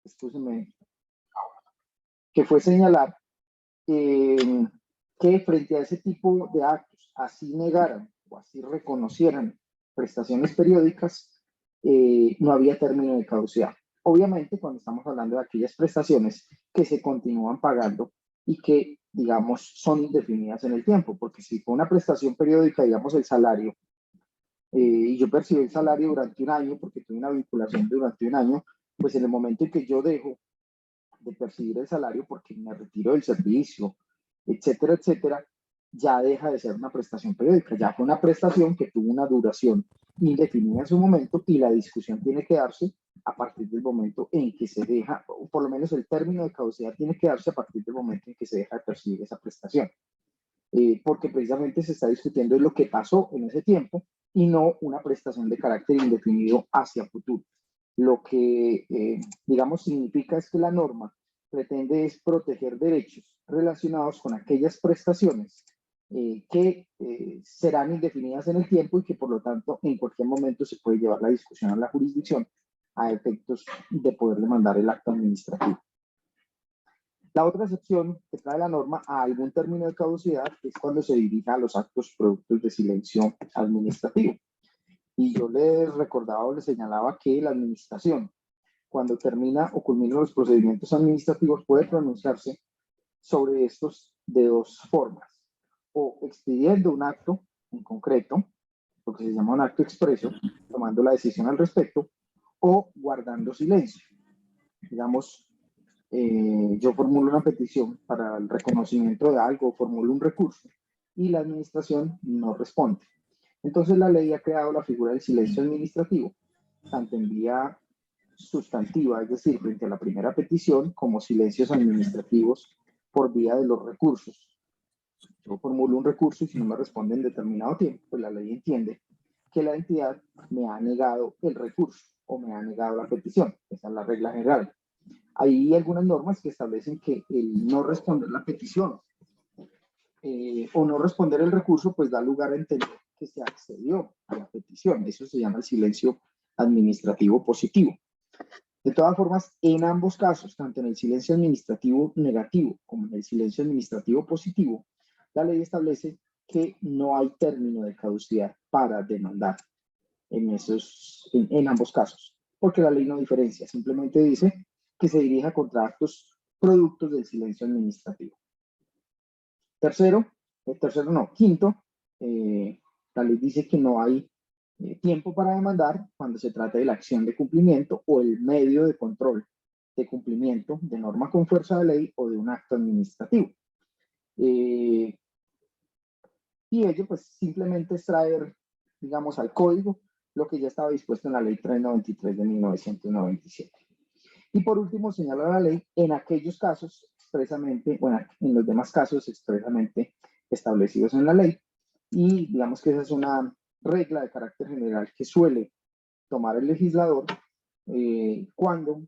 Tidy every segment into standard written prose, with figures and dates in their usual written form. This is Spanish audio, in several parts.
excúsenme, que fue señalar que frente a ese tipo de actos, así negaran o así reconocieran prestaciones periódicas, no había término de caducidad. Obviamente, cuando estamos hablando de aquellas prestaciones que se continúan pagando y que, digamos, son indefinidas en el tiempo, porque si fue una prestación periódica, digamos, el salario, y yo percibí el salario durante un año, porque tuve una vinculación durante un año, pues en el momento en que yo dejo de percibir el salario porque me retiro del servicio, etcétera, etcétera, ya deja de ser una prestación periódica, ya fue una prestación que tuvo una duración indefinida en su momento y la discusión tiene que darse a partir del momento en que se deja, o por lo menos el término de caducidad tiene que darse a partir del momento en que se deja de percibir esa prestación, porque precisamente se está discutiendo lo que pasó en ese tiempo y no una prestación de carácter indefinido hacia futuro. Lo que, digamos, significa es que la norma pretende es proteger derechos relacionados con aquellas prestaciones que serán indefinidas en el tiempo y que por lo tanto en cualquier momento se puede llevar la discusión a la jurisdicción a efectos de poder demandar el acto administrativo. La otra excepción que trae la norma a algún término de caducidad es cuando se dirige a los actos productos de silencio administrativo. Y yo les recordaba o les señalaba que la administración, cuando termina o culmina los procedimientos administrativos, puede pronunciarse sobre estos de dos formas: o expidiendo un acto en concreto, lo que se llama un acto expreso, tomando la decisión al respecto, o guardando silencio. Digamos, yo formulo una petición para el reconocimiento de algo, formulo un recurso y la administración no responde. Entonces la ley ha creado la figura del silencio administrativo, tanto en vía sustantiva, es decir, frente a la primera petición, como silencios administrativos por vía de los recursos. Yo formulo un recurso y si no me responde en determinado tiempo, pues la ley entiende que la entidad me ha negado el recurso o me ha negado la petición. Esa es la regla general. Hay algunas normas que establecen que el no responder la petición o no responder el recurso, pues da lugar a entender que se accedió a la petición. Eso se llama el silencio administrativo positivo. De todas formas, en ambos casos, tanto en el silencio administrativo negativo como en el silencio administrativo positivo, la ley establece que no hay término de caducidad para demandar en ambos casos, porque la ley no diferencia, simplemente dice que se dirija contra actos productos del silencio administrativo. Quinto, la ley dice que no hay tiempo para demandar cuando se trata de la acción de cumplimiento o el medio de control de cumplimiento de norma con fuerza de ley o de un acto administrativo. Y ello pues simplemente es traer, digamos, al código lo que ya estaba dispuesto en la ley 393 de 1997. Y por último, señala la ley en aquellos casos expresamente, bueno, en los demás casos expresamente establecidos en la ley. Y digamos que esa es una regla de carácter general que suele tomar el legislador cuando,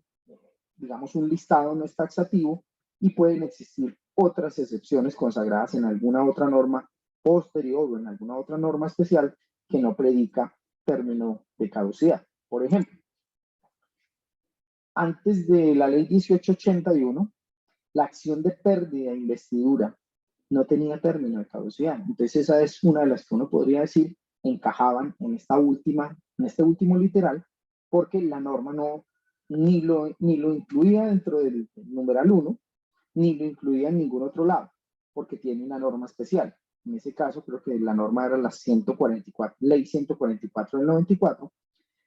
digamos, un listado no es taxativo y pueden existir otras excepciones consagradas en alguna otra norma posterior o en alguna otra norma especial que no predica término de caducidad. Por ejemplo, antes de la ley 1881, la acción de pérdida de investidura no tenía término de caducidad. Entonces esa es una de las que uno podría decir encajaban en este último literal, porque la norma ni lo incluía dentro del numeral 1, ni lo incluía en ningún otro lado, porque tiene una norma especial. En ese caso creo que la norma era la 144, ley 144 del 94,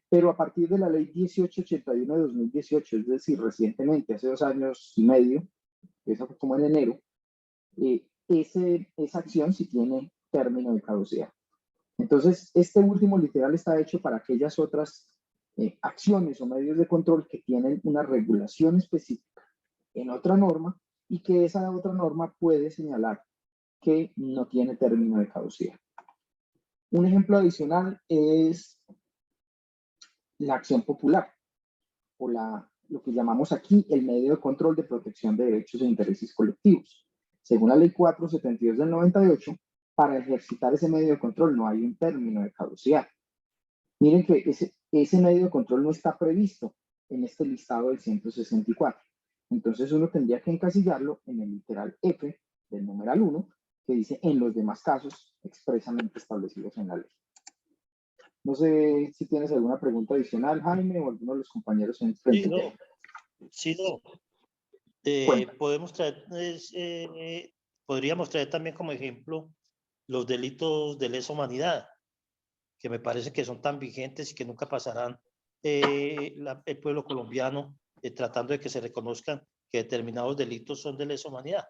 pero a partir de la ley 1881 de 2018, es decir, recientemente, hace 2 años y medio, eso fue como en enero, esa acción sí tiene término de caducidad. Entonces, este último literal está hecho para aquellas otras acciones o medios de control que tienen una regulación específica en otra norma y que esa otra norma puede señalar que no tiene término de caducidad. Un ejemplo adicional es la acción popular o lo que llamamos aquí el medio de control de protección de derechos e intereses colectivos. Según la ley 472 del 98, para ejercitar ese medio de control no hay un término de caducidad. Miren que ese medio de control no está previsto en este listado del 164. Entonces uno tendría que encasillarlo en el literal F del numeral 1, que dice en los demás casos expresamente establecidos en la ley. No sé si tienes alguna pregunta adicional, Jaime, o alguno de los compañeros en frente. Sí, no. Podríamos traer también como ejemplo los delitos de lesa humanidad, que me parece que son tan vigentes y que nunca pasarán el pueblo colombiano tratando de que se reconozcan que determinados delitos son de lesa humanidad.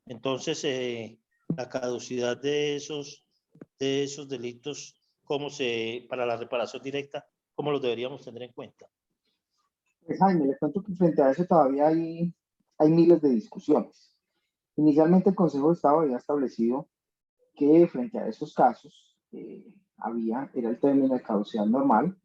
Entonces, la caducidad de esos delitos, para la reparación directa, ¿cómo los deberíamos tener en cuenta? Pues Jaime, le cuento que frente a eso todavía hay miles de discusiones. Inicialmente el Consejo de Estado había establecido que frente a esos casos era el término de caducidad normal,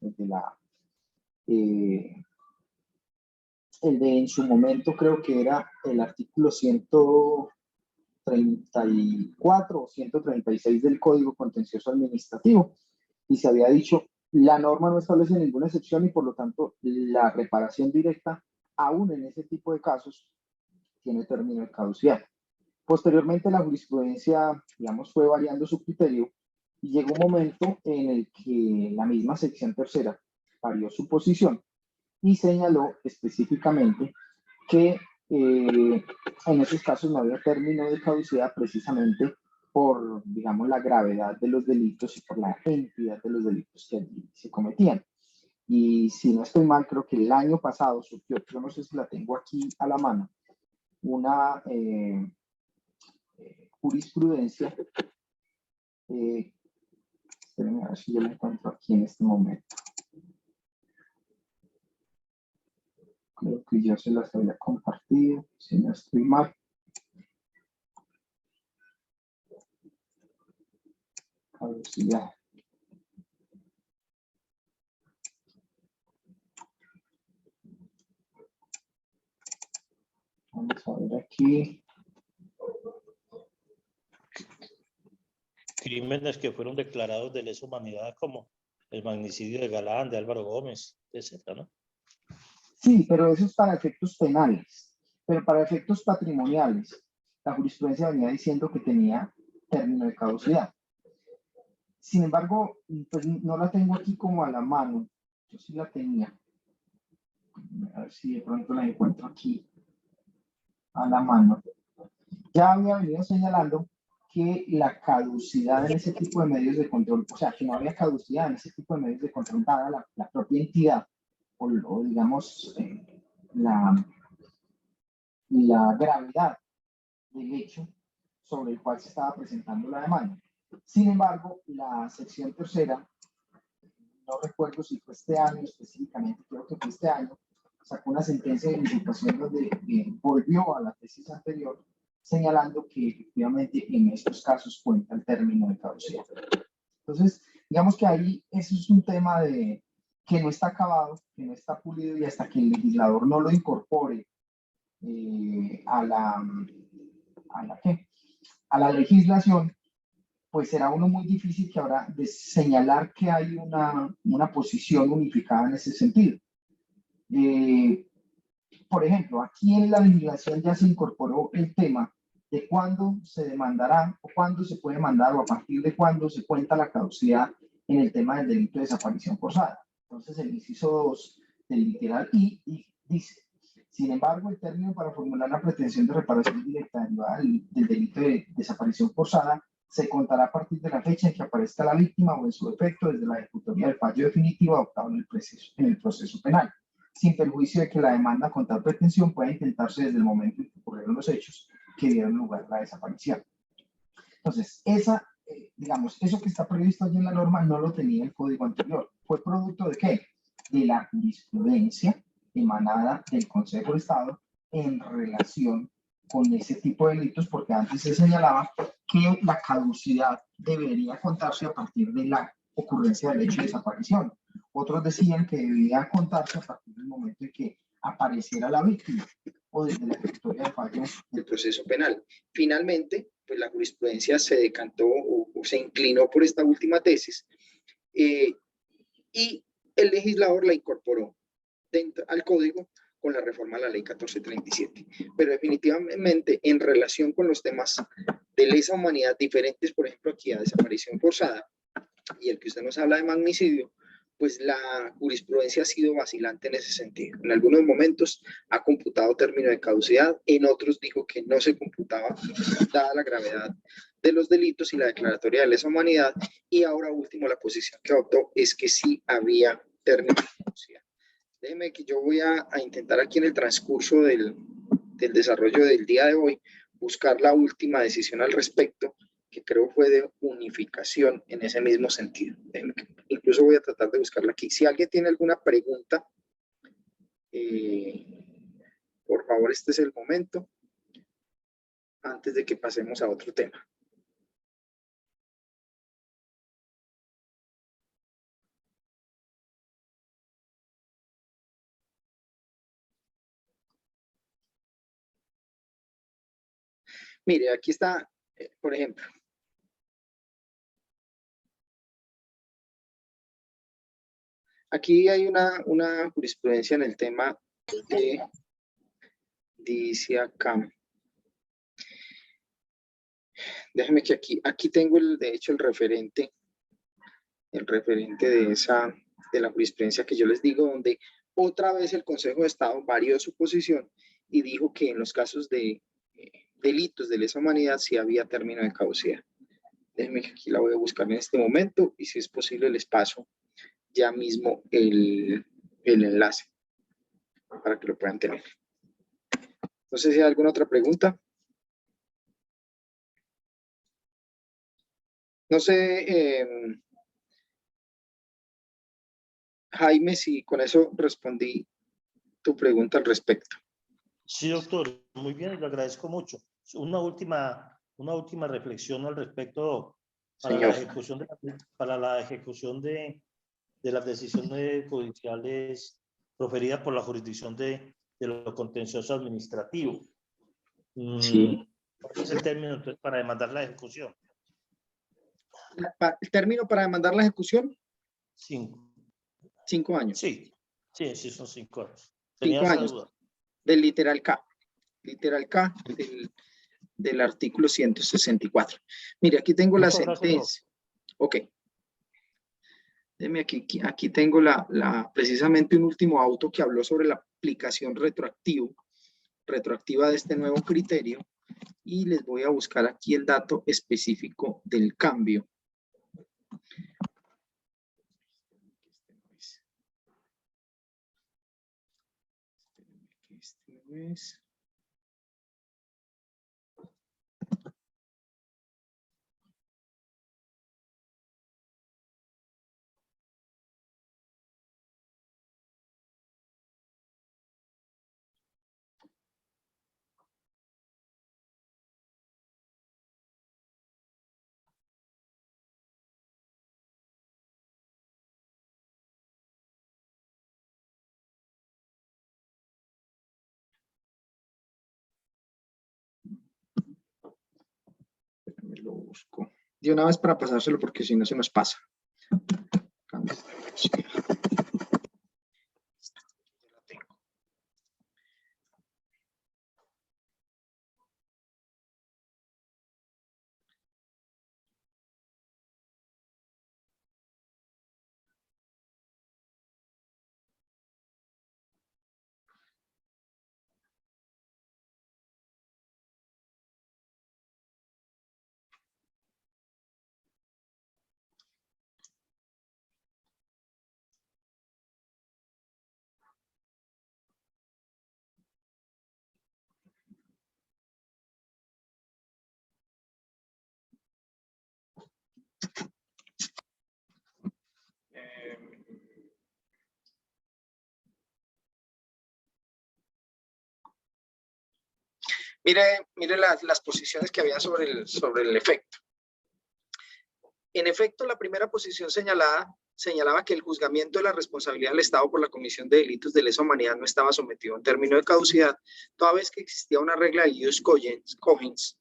el de en su momento creo que era el artículo 134 o 136 del Código Contencioso Administrativo, y se había dicho, la norma no establece ninguna excepción y por lo tanto la reparación directa, aún en ese tipo de casos, tiene término de caducidad. Posteriormente la jurisprudencia, digamos, fue variando su criterio y llegó un momento en el que la misma sección tercera varió su posición y señaló específicamente que en esos casos no había término de caducidad precisamente por, digamos, la gravedad de los delitos y por la entidad de los delitos que allí se cometían. Y si no estoy mal, creo que el año pasado surgió, yo no sé si la tengo aquí a la mano, una jurisprudencia, espérenme a ver si yo la encuentro aquí en este momento. Creo que yo se las había compartido, si no estoy mal. Caducidad. Vamos a ver aquí. Crímenes que fueron declarados de lesa humanidad, como el magnicidio de Galán, de Álvaro Gómez, etcétera, ¿no? Sí, pero eso es para efectos penales. Pero para efectos patrimoniales, la jurisprudencia venía diciendo que tenía término de caducidad. Sin embargo, pues no la tengo aquí como a la mano. Yo sí la tenía. A ver si de pronto la encuentro aquí a la mano. Ya había venido señalando que la caducidad en ese tipo de medios de control, o sea, que no había caducidad en ese tipo de medios de control dada la propia entidad, o digamos, la gravedad del hecho sobre el cual se estaba presentando la demanda. Sin embargo, la sección tercera, no recuerdo si fue este año específicamente, creo que fue este año, sacó una sentencia de unificación donde volvió a la tesis anterior, señalando que efectivamente en estos casos cuenta el término de caducidad. Entonces, digamos que ahí eso es un tema que no está acabado, que no está pulido, y hasta que el legislador no lo incorpore a la legislación, pues será uno muy difícil que ahora de señalar que hay una posición unificada en ese sentido. Por ejemplo, aquí en la legislación ya se incorporó el tema de cuándo se demandará o cuándo se puede mandar o a partir de cuándo se cuenta la caducidad en el tema del delito de desaparición forzada. Entonces, el inciso 2 del literal I dice, sin embargo, el término para formular la pretensión de reparación directa derivada del delito de desaparición forzada se contará a partir de la fecha en que aparezca la víctima o en su defecto desde la ejecutoria del fallo definitivo adoptado en el proceso penal, sin perjuicio de que la demanda con tal pretensión pueda intentarse desde el momento en que ocurrieron los hechos que dieron lugar a la desaparición. Entonces, digamos, eso que está previsto allí en la norma no lo tenía el código anterior. ¿Fue producto de qué? De la jurisprudencia emanada del Consejo de Estado en relación con ese tipo de delitos, porque antes se señalaba que la caducidad debería contarse a partir de la ocurrencia del hecho de desaparición. Otros decían que debía contarse a partir del momento en que apareciera la víctima o desde la ejecutoria del fallo del proceso penal. Finalmente, pues la jurisprudencia se decantó o se inclinó por esta última tesis y el legislador la incorporó. al código con la reforma a la ley 1437. Pero definitivamente en relación con los temas de lesa humanidad diferentes, por ejemplo aquí a desaparición forzada y el que usted nos habla de magnicidio, pues la jurisprudencia ha sido vacilante en ese sentido. En algunos momentos ha computado término de caducidad, en otros dijo que no se computaba dada la gravedad de los delitos y la declaratoria de lesa humanidad, y ahora último la posición que adoptó es que sí había término de caducidad. Déjeme que yo voy a intentar aquí en el transcurso del desarrollo del día de hoy buscar la última decisión al respecto, que creo fue de unificación en ese mismo sentido. Incluso voy a tratar de buscarla aquí. Si alguien tiene alguna pregunta, por favor, este es el momento antes de que pasemos a otro tema. Mire, aquí está, por ejemplo, aquí hay una jurisprudencia en el tema de, dice acá, déjeme que aquí tengo de hecho el referente de la jurisprudencia que yo les digo, donde otra vez el Consejo de Estado varió su posición y dijo que en los casos de delitos de lesa humanidad sí había término de caducidad. Déjenme que aquí la voy a buscar en este momento y si es posible les paso ya mismo el enlace para que lo puedan tener. Entonces, si hay alguna otra pregunta. No sé, Jaime, si con eso respondí tu pregunta al respecto. Sí, doctor, muy bien, le agradezco mucho. Una última reflexión al respecto para la ejecución de las decisiones judiciales proferidas por la jurisdicción de lo contencioso administrativo. Sí. ¿Cuál es el término entonces para demandar la ejecución? ¿El término para demandar la ejecución? 5 años. Sí, son 5 años. 5 años. Duda. Del literal K. Literal K del artículo 164. Mire, aquí tengo la sentencia. Ok. Déjeme aquí tengo precisamente un último auto que habló sobre la aplicación retroactiva de este nuevo criterio, y les voy a buscar aquí el dato específico del cambio. Este no es. Lo busco de una vez para pasárselo porque si no se nos pasa. Mire las posiciones que había sobre el efecto. En efecto, la primera posición señalaba que el juzgamiento de la responsabilidad del Estado por la comisión de delitos de lesa humanidad no estaba sometido a un término de caducidad, toda vez que existía una regla de ius cogens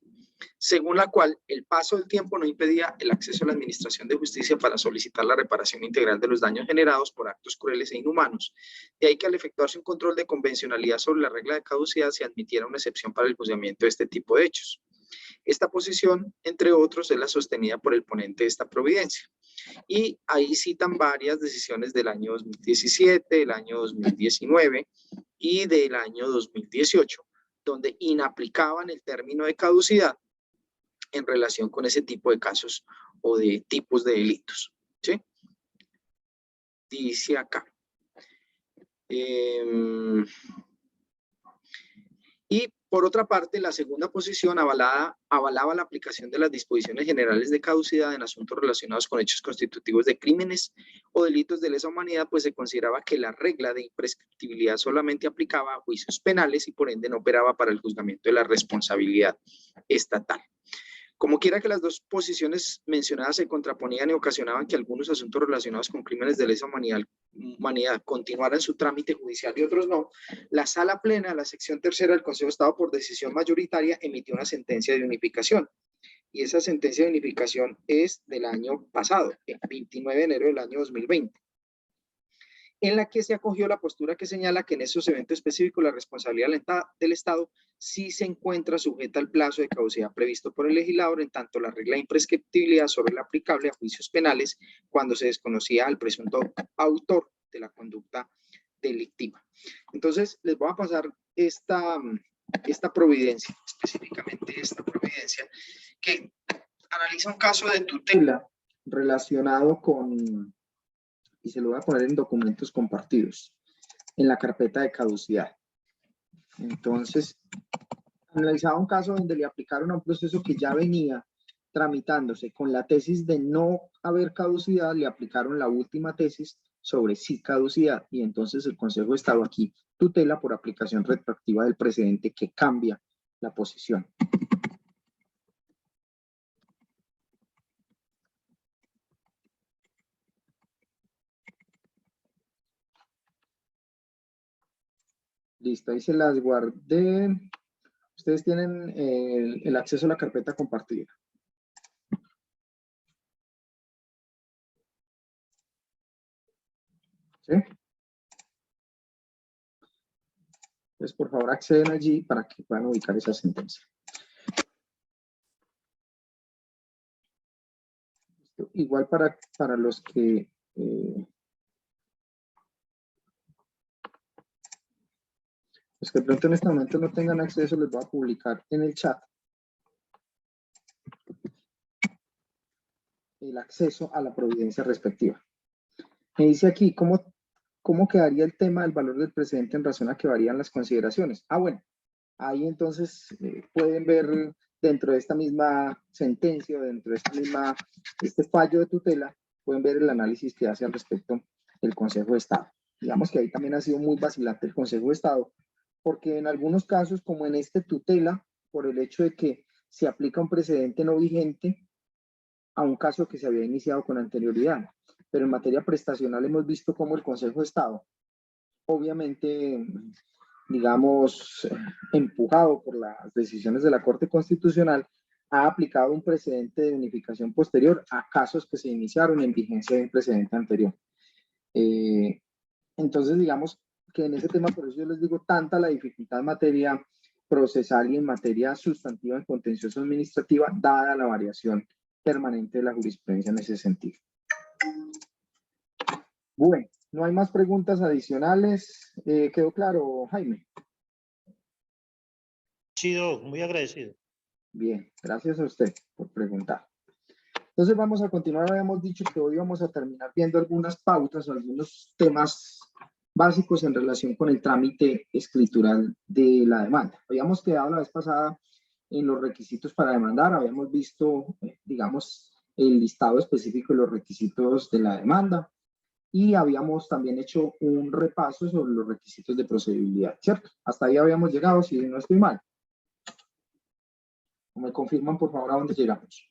según la cual el paso del tiempo no impedía el acceso a la administración de justicia para solicitar la reparación integral de los daños generados por actos crueles e inhumanos. De ahí que al efectuarse un control de convencionalidad sobre la regla de caducidad se admitiera una excepción para el juzgamiento de este tipo de hechos. Esta posición, entre otros, es la sostenida por el ponente de esta providencia. Y ahí citan varias decisiones del año 2017, del año 2019 y del año 2018, donde inaplicaban el término de caducidad en relación con ese tipo de casos o de tipos de delitos. ¿Sí? Dice acá. Y por otra parte, la segunda posición avalaba la aplicación de las disposiciones generales de caducidad en asuntos relacionados con hechos constitutivos de crímenes o delitos de lesa humanidad, pues se consideraba que la regla de imprescriptibilidad solamente aplicaba a juicios penales y por ende no operaba para el juzgamiento de la responsabilidad estatal. Como quiera que las dos posiciones mencionadas se contraponían y ocasionaban que algunos asuntos relacionados con crímenes de lesa humanidad continuaran su trámite judicial y otros no, la Sala Plena, la sección tercera del Consejo de Estado, por decisión mayoritaria, emitió una sentencia de unificación. Y esa sentencia de unificación es del año pasado, el 29 de enero del año 2020. En la que se acogió la postura que señala que en esos eventos específicos la responsabilidad del Estado sí se encuentra sujeta al plazo de caducidad previsto por el legislador, en tanto la regla de imprescriptibilidad solo era aplicable a juicios penales cuando se desconocía al presunto autor de la conducta delictiva. Entonces, les voy a pasar esta providencia, específicamente esta providencia, que analiza un caso de tutela relacionado con, y se lo voy a poner en documentos compartidos, en la carpeta de caducidad. Entonces, analizaba un caso donde le aplicaron a un proceso que ya venía tramitándose con la tesis de no haber caducidad, le aplicaron la última tesis sobre sí caducidad, y entonces el Consejo de Estado aquí tutela por aplicación retroactiva del precedente que cambia la posición. Listo, ahí se las guardé. Ustedes tienen el acceso a la carpeta compartida. ¿Sí? Entonces, por favor, acceden allí para que puedan ubicar esa sentencia. Igual para los que de pronto en este momento no tengan acceso, les voy a publicar en el chat el acceso a la providencia respectiva. Me dice aquí, ¿cómo quedaría el tema del valor del precedente en razón a que varían las consideraciones? Ah, bueno, ahí entonces pueden ver dentro de esta misma sentencia, dentro de este fallo de tutela, pueden ver el análisis que hace al respecto el Consejo de Estado. Digamos que ahí también ha sido muy vacilante el Consejo de Estado, porque en algunos casos, como en este tutela, por el hecho de que se aplica un precedente no vigente a un caso que se había iniciado con anterioridad. Pero en materia prestacional hemos visto cómo el Consejo de Estado, obviamente, digamos, empujado por las decisiones de la Corte Constitucional, ha aplicado un precedente de unificación posterior a casos que se iniciaron en vigencia de un precedente anterior. Entonces, digamos que en ese tema, por eso yo les digo, tanta la dificultad en materia procesal y en materia sustantiva en contencioso administrativa, dada la variación permanente de la jurisprudencia en ese sentido. Bueno, no hay más preguntas adicionales. ¿Quedó claro, Jaime? Chido, muy agradecido. Bien, gracias a usted por preguntar. Entonces vamos a continuar. Habíamos dicho que hoy vamos a terminar viendo algunas pautas o algunos temas básicos en relación con el trámite escritural de la demanda. Habíamos quedado la vez pasada en los requisitos para demandar, habíamos visto, digamos, el listado específico de los requisitos de la demanda y habíamos también hecho un repaso sobre los requisitos de procedibilidad, ¿cierto? Hasta ahí habíamos llegado, si no estoy mal. ¿Me confirman, por favor, a dónde llegamos?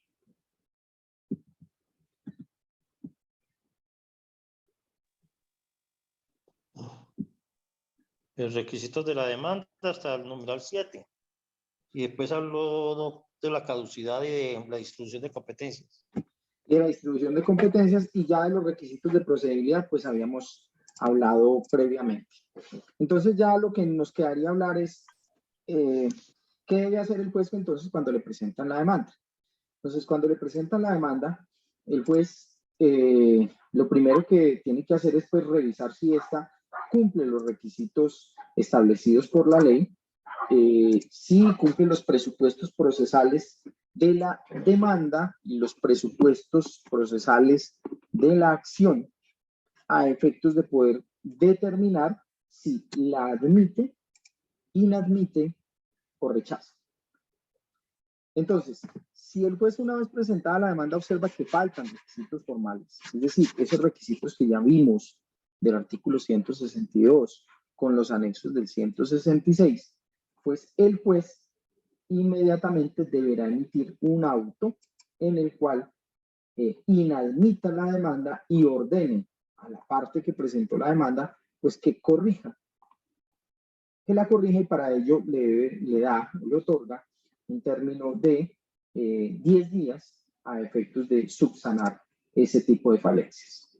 Los requisitos de la demanda hasta el numeral 7. Y después habló de la caducidad y de la distribución de competencias. De la distribución de competencias y ya de los requisitos de procedibilidad, pues habíamos hablado previamente. Entonces ya lo que nos quedaría hablar es qué debe hacer el juez entonces cuando le presentan la demanda. Entonces, cuando le presentan la demanda, el juez lo primero que tiene que hacer es pues revisar si ésta cumple los requisitos establecidos por la ley, si cumple los presupuestos procesales de la demanda y los presupuestos procesales de la acción a efectos de poder determinar si la admite, inadmite o rechaza. Entonces, si el juez una vez presentada la demanda observa que faltan requisitos formales, es decir, esos requisitos que ya vimos del artículo 162 con los anexos del 166, pues el juez inmediatamente deberá emitir un auto en el cual inadmita la demanda y ordene a la parte que presentó la demanda, pues que corrija. Que la corrija y para ello le otorga un término de 10 días a efectos de subsanar ese tipo de falencias.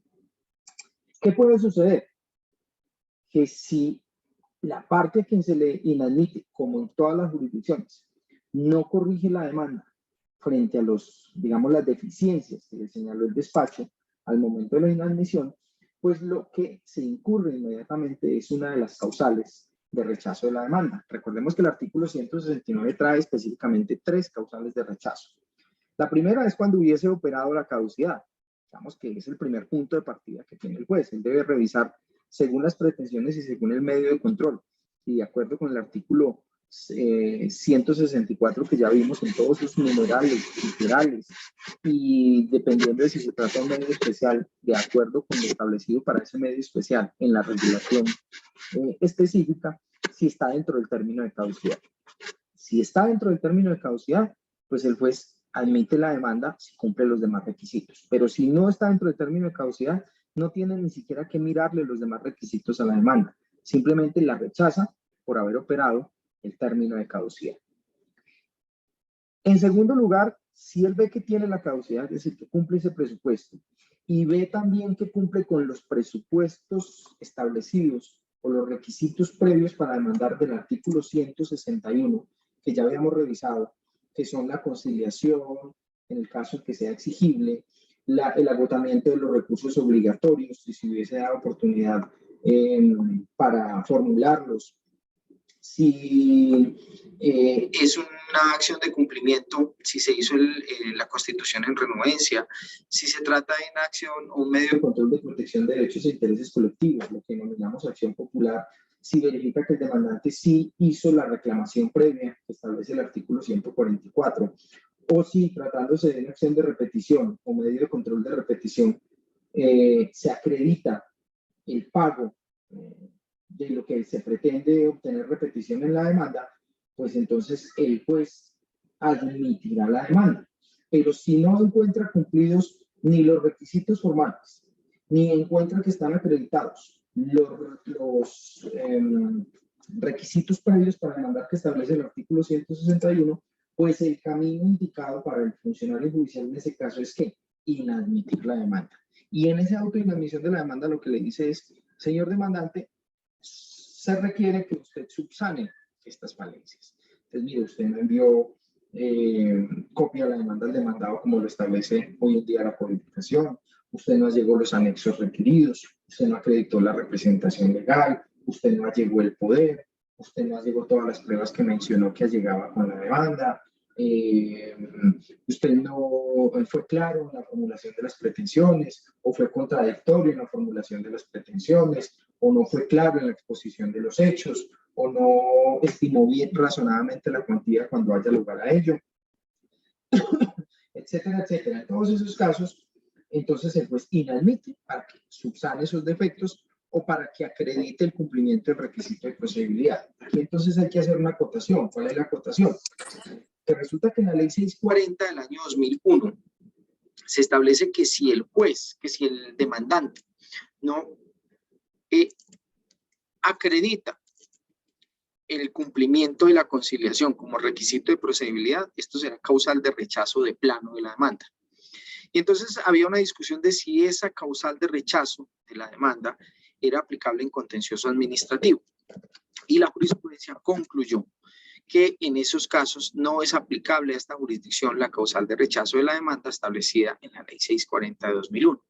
¿Qué puede suceder? Que si la parte a quien se le inadmite, como en todas las jurisdicciones, no corrige la demanda frente a digamos, las deficiencias que le señaló el despacho al momento de la inadmisión, pues lo que se incurre inmediatamente es una de las causales de rechazo de la demanda. Recordemos que el artículo 169 trae específicamente 3 causales de rechazo. La primera es cuando hubiese operado la caducidad. Digamos que es el primer punto de partida que tiene el juez. Él debe revisar según las pretensiones y según el medio de control. Y de acuerdo con el artículo 164 que ya vimos en todos sus numerales, literales, y dependiendo de si se trata de un medio especial, de acuerdo con lo establecido para ese medio especial en la regulación específica, si está dentro del término de caducidad. Si está dentro del término de caducidad, pues el juez admite la demanda si cumple los demás requisitos. Pero si no está dentro del término de caducidad, no tiene ni siquiera que mirarle los demás requisitos a la demanda. Simplemente la rechaza por haber operado el término de caducidad. En segundo lugar, si él ve que tiene la caducidad, es decir, que cumple ese presupuesto, y ve también que cumple con los presupuestos establecidos o los requisitos previos para demandar del artículo 161, que ya habíamos revisado, que son la conciliación, en el caso que sea exigible, el agotamiento de los recursos obligatorios, y si hubiese dado oportunidad para formularlos, si es una acción de cumplimiento, si se hizo la constitución en renuencia, si se trata de una acción o un medio de control de protección de derechos e intereses colectivos, lo que denominamos acción popular, si verifica que el demandante sí hizo la reclamación previa que establece el artículo 144, o si tratándose de una acción de repetición o medio de control de repetición, se acredita el pago de lo que se pretende obtener repetición en la demanda, pues entonces el juez admitirá la demanda. Pero si no encuentra cumplidos ni los requisitos formales, ni encuentra que están acreditados los requisitos previos para demandar que establece el artículo 161, pues el camino indicado para el funcionario judicial en ese caso es que inadmitir la demanda. Y en esa autoinadmisión de la demanda lo que le dice es, señor demandante, se requiere que usted subsane estas falencias. Entonces, mire, usted no envió copia de la demanda al demandado como lo establece hoy en día la codificación, usted no allegó los anexos requeridos, usted no acreditó la representación legal, usted no allegó el poder, usted no allegó todas las pruebas que mencionó que allegaba con la demanda, usted no fue claro en la formulación de las pretensiones, o fue contradictorio en la formulación de las pretensiones, o no fue claro en la exposición de los hechos, o no estimó bien razonadamente la cuantía cuando haya lugar a ello, etcétera, etcétera. En todos esos casos, entonces el juez inadmite para que subsane esos defectos o para que acredite el cumplimiento del requisito de procedibilidad. Aquí entonces hay que hacer una acotación. ¿Cuál es la acotación? Que resulta que en la ley 640 del año 2001 se establece que si el juez, que si el demandante no acredita el cumplimiento de la conciliación como requisito de procedibilidad, esto será causal de rechazo de plano de la demanda. Y entonces había una discusión de si esa causal de rechazo de la demanda era aplicable en contencioso administrativo. Y la jurisprudencia concluyó que en esos casos no es aplicable a esta jurisdicción la causal de rechazo de la demanda establecida en la Ley 640 de 2001.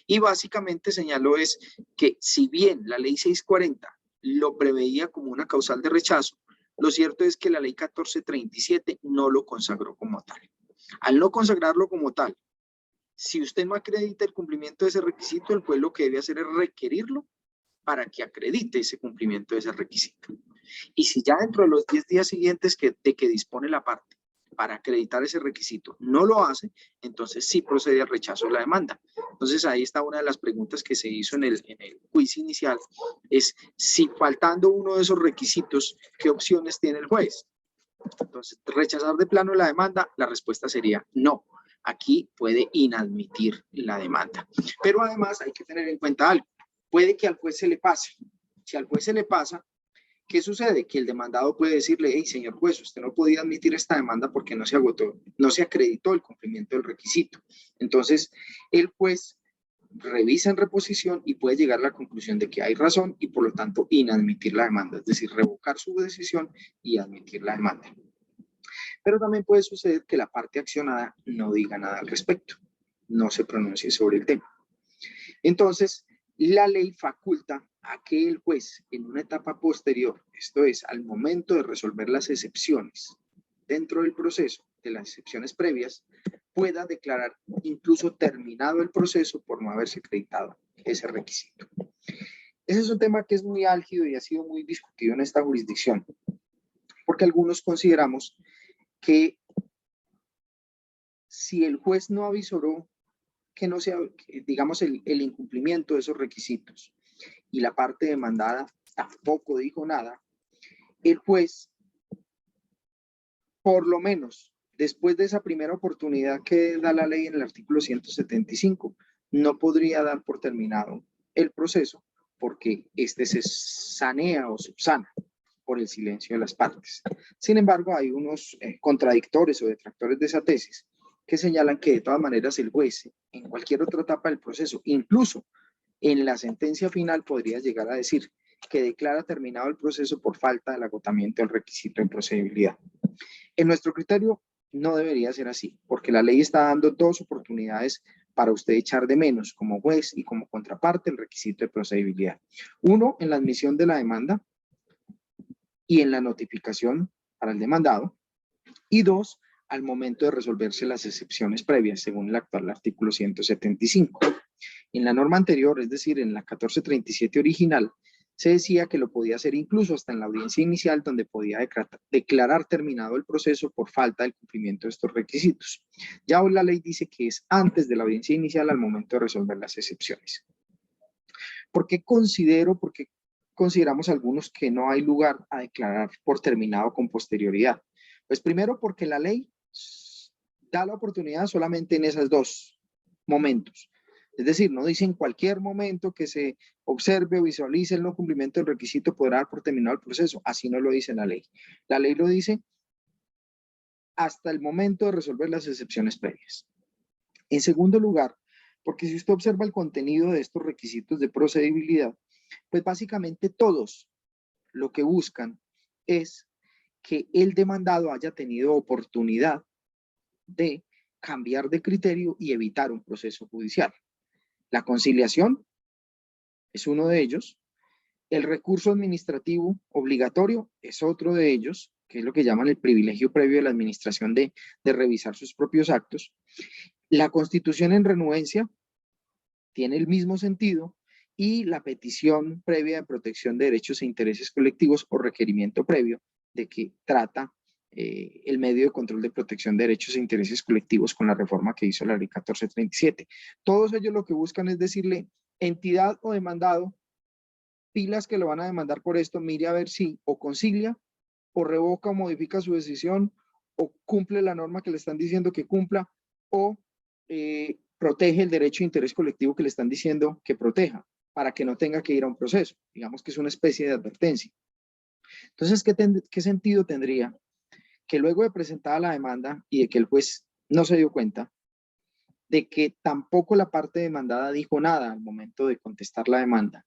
Y básicamente señaló es que si bien la Ley 640 lo preveía como una causal de rechazo, lo cierto es que la Ley 1437 no lo consagró como tal. Al no consagrarlo como tal, si usted no acredita el cumplimiento de ese requisito, el juez lo que debe hacer es requerirlo para que acredite ese cumplimiento de ese requisito. Y si ya dentro de los 10 días siguientes de que dispone la parte para acreditar ese requisito no lo hace, entonces sí procede al rechazo de la demanda. Entonces ahí está una de las preguntas que se hizo en el quiz inicial, es si faltando uno de esos requisitos, ¿qué opciones tiene el juez? Entonces, rechazar de plano la demanda, la respuesta sería no. Aquí puede inadmitir la demanda. Pero además hay que tener en cuenta algo. Puede que al juez se le pase. Si al juez se le pasa, ¿qué sucede? Que el demandado puede decirle, hey, señor juez, usted no podía admitir esta demanda porque no se agotó, no se acreditó el cumplimiento del requisito. Entonces, el juez revisa en reposición y puede llegar a la conclusión de que hay razón y por lo tanto inadmitir la demanda, es decir, revocar su decisión y admitir la demanda. Pero también puede suceder que la parte accionada no diga nada al respecto, no se pronuncie sobre el tema. Entonces, la ley faculta a que el juez en una etapa posterior, esto es, al momento de resolver las excepciones dentro del proceso, de las excepciones previas, pueda declarar incluso terminado el proceso por no haberse acreditado ese requisito. Ese es un tema que es muy álgido y ha sido muy discutido en esta jurisdicción, porque algunos consideramos que si el juez no avisoró que no sea, digamos, el incumplimiento de esos requisitos y la parte demandada tampoco dijo nada, el juez, por lo menos, después de esa primera oportunidad que da la ley en el artículo 175, no podría dar por terminado el proceso porque este se sanea o subsana por el silencio de las partes. Sin embargo, hay unos contradictores o detractores de esa tesis que señalan que de todas maneras el juez en cualquier otra etapa del proceso, incluso en la sentencia final, podría llegar a decir que declara terminado el proceso por falta del agotamiento del requisito de procedibilidad. En nuestro criterio no debería ser así, porque la ley está dando dos oportunidades para usted echar de menos como juez y como contraparte el requisito de procedibilidad. Uno, en la admisión de la demanda y en la notificación para el demandado. Y dos, al momento de resolverse las excepciones previas, según el actual artículo 175. En la norma anterior, es decir, en la 1437 original, se decía que lo podía hacer incluso hasta en la audiencia inicial, donde podía declarar terminado el proceso por falta del cumplimiento de estos requisitos. Ya hoy la ley dice que es antes de la audiencia inicial al momento de resolver las excepciones. ¿Por qué consideramos algunos que no hay lugar a declarar por terminado con posterioridad? Pues primero porque la ley da la oportunidad solamente en esos dos momentos. Es decir, no dice en cualquier momento que se observe o visualice el no cumplimiento del requisito podrá dar por terminado el proceso. Así no lo dice la ley. La ley lo dice hasta el momento de resolver las excepciones previas. En segundo lugar, porque si usted observa el contenido de estos requisitos de procedibilidad, pues básicamente todos lo que buscan es que el demandado haya tenido oportunidad de cambiar de criterio y evitar un proceso judicial. La conciliación es uno de ellos. El recurso administrativo obligatorio es otro de ellos, que es lo que llaman el privilegio previo de la administración de revisar sus propios actos. La constitución en renuencia tiene el mismo sentido y la petición previa de protección de derechos e intereses colectivos o requerimiento previo de que trata el medio de control de protección de derechos e intereses colectivos con la reforma que hizo la ley 1437. Todos ellos lo que buscan es decirle, entidad o demandado, pilas que lo van a demandar por esto, mire a ver si o concilia, o revoca o modifica su decisión, o cumple la norma que le están diciendo que cumpla, o protege el derecho de interés colectivo que le están diciendo que proteja, para que no tenga que ir a un proceso. Digamos que es una especie de advertencia. Entonces, ¿qué sentido tendría que luego de presentada la demanda y de que el juez no se dio cuenta de que tampoco la parte demandada dijo nada al momento de contestar la demanda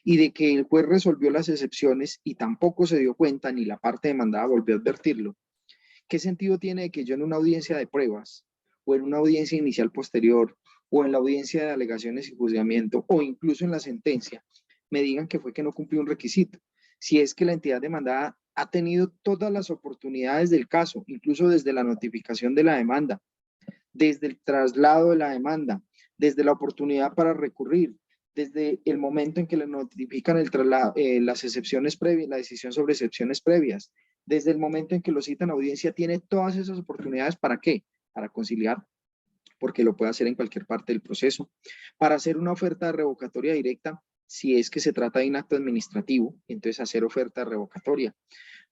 y de que el juez resolvió las excepciones y tampoco se dio cuenta ni la parte demandada volvió a advertirlo? ¿Qué sentido tiene que yo en una audiencia de pruebas o en una audiencia inicial posterior o en la audiencia de alegaciones y juzgamiento o incluso en la sentencia me digan que fue que no cumplió un requisito? Si es que la entidad demandada ha tenido todas las oportunidades del caso, incluso desde la notificación de la demanda, desde el traslado de la demanda, desde la oportunidad para recurrir, desde el momento en que le notifican el traslado, las excepciones previas, la decisión sobre excepciones previas, desde el momento en que lo citan a audiencia, tiene todas esas oportunidades. ¿Para qué? Para conciliar, porque lo puede hacer en cualquier parte del proceso, para hacer una oferta de revocatoria directa, si es que se trata de un acto administrativo, entonces hacer oferta revocatoria,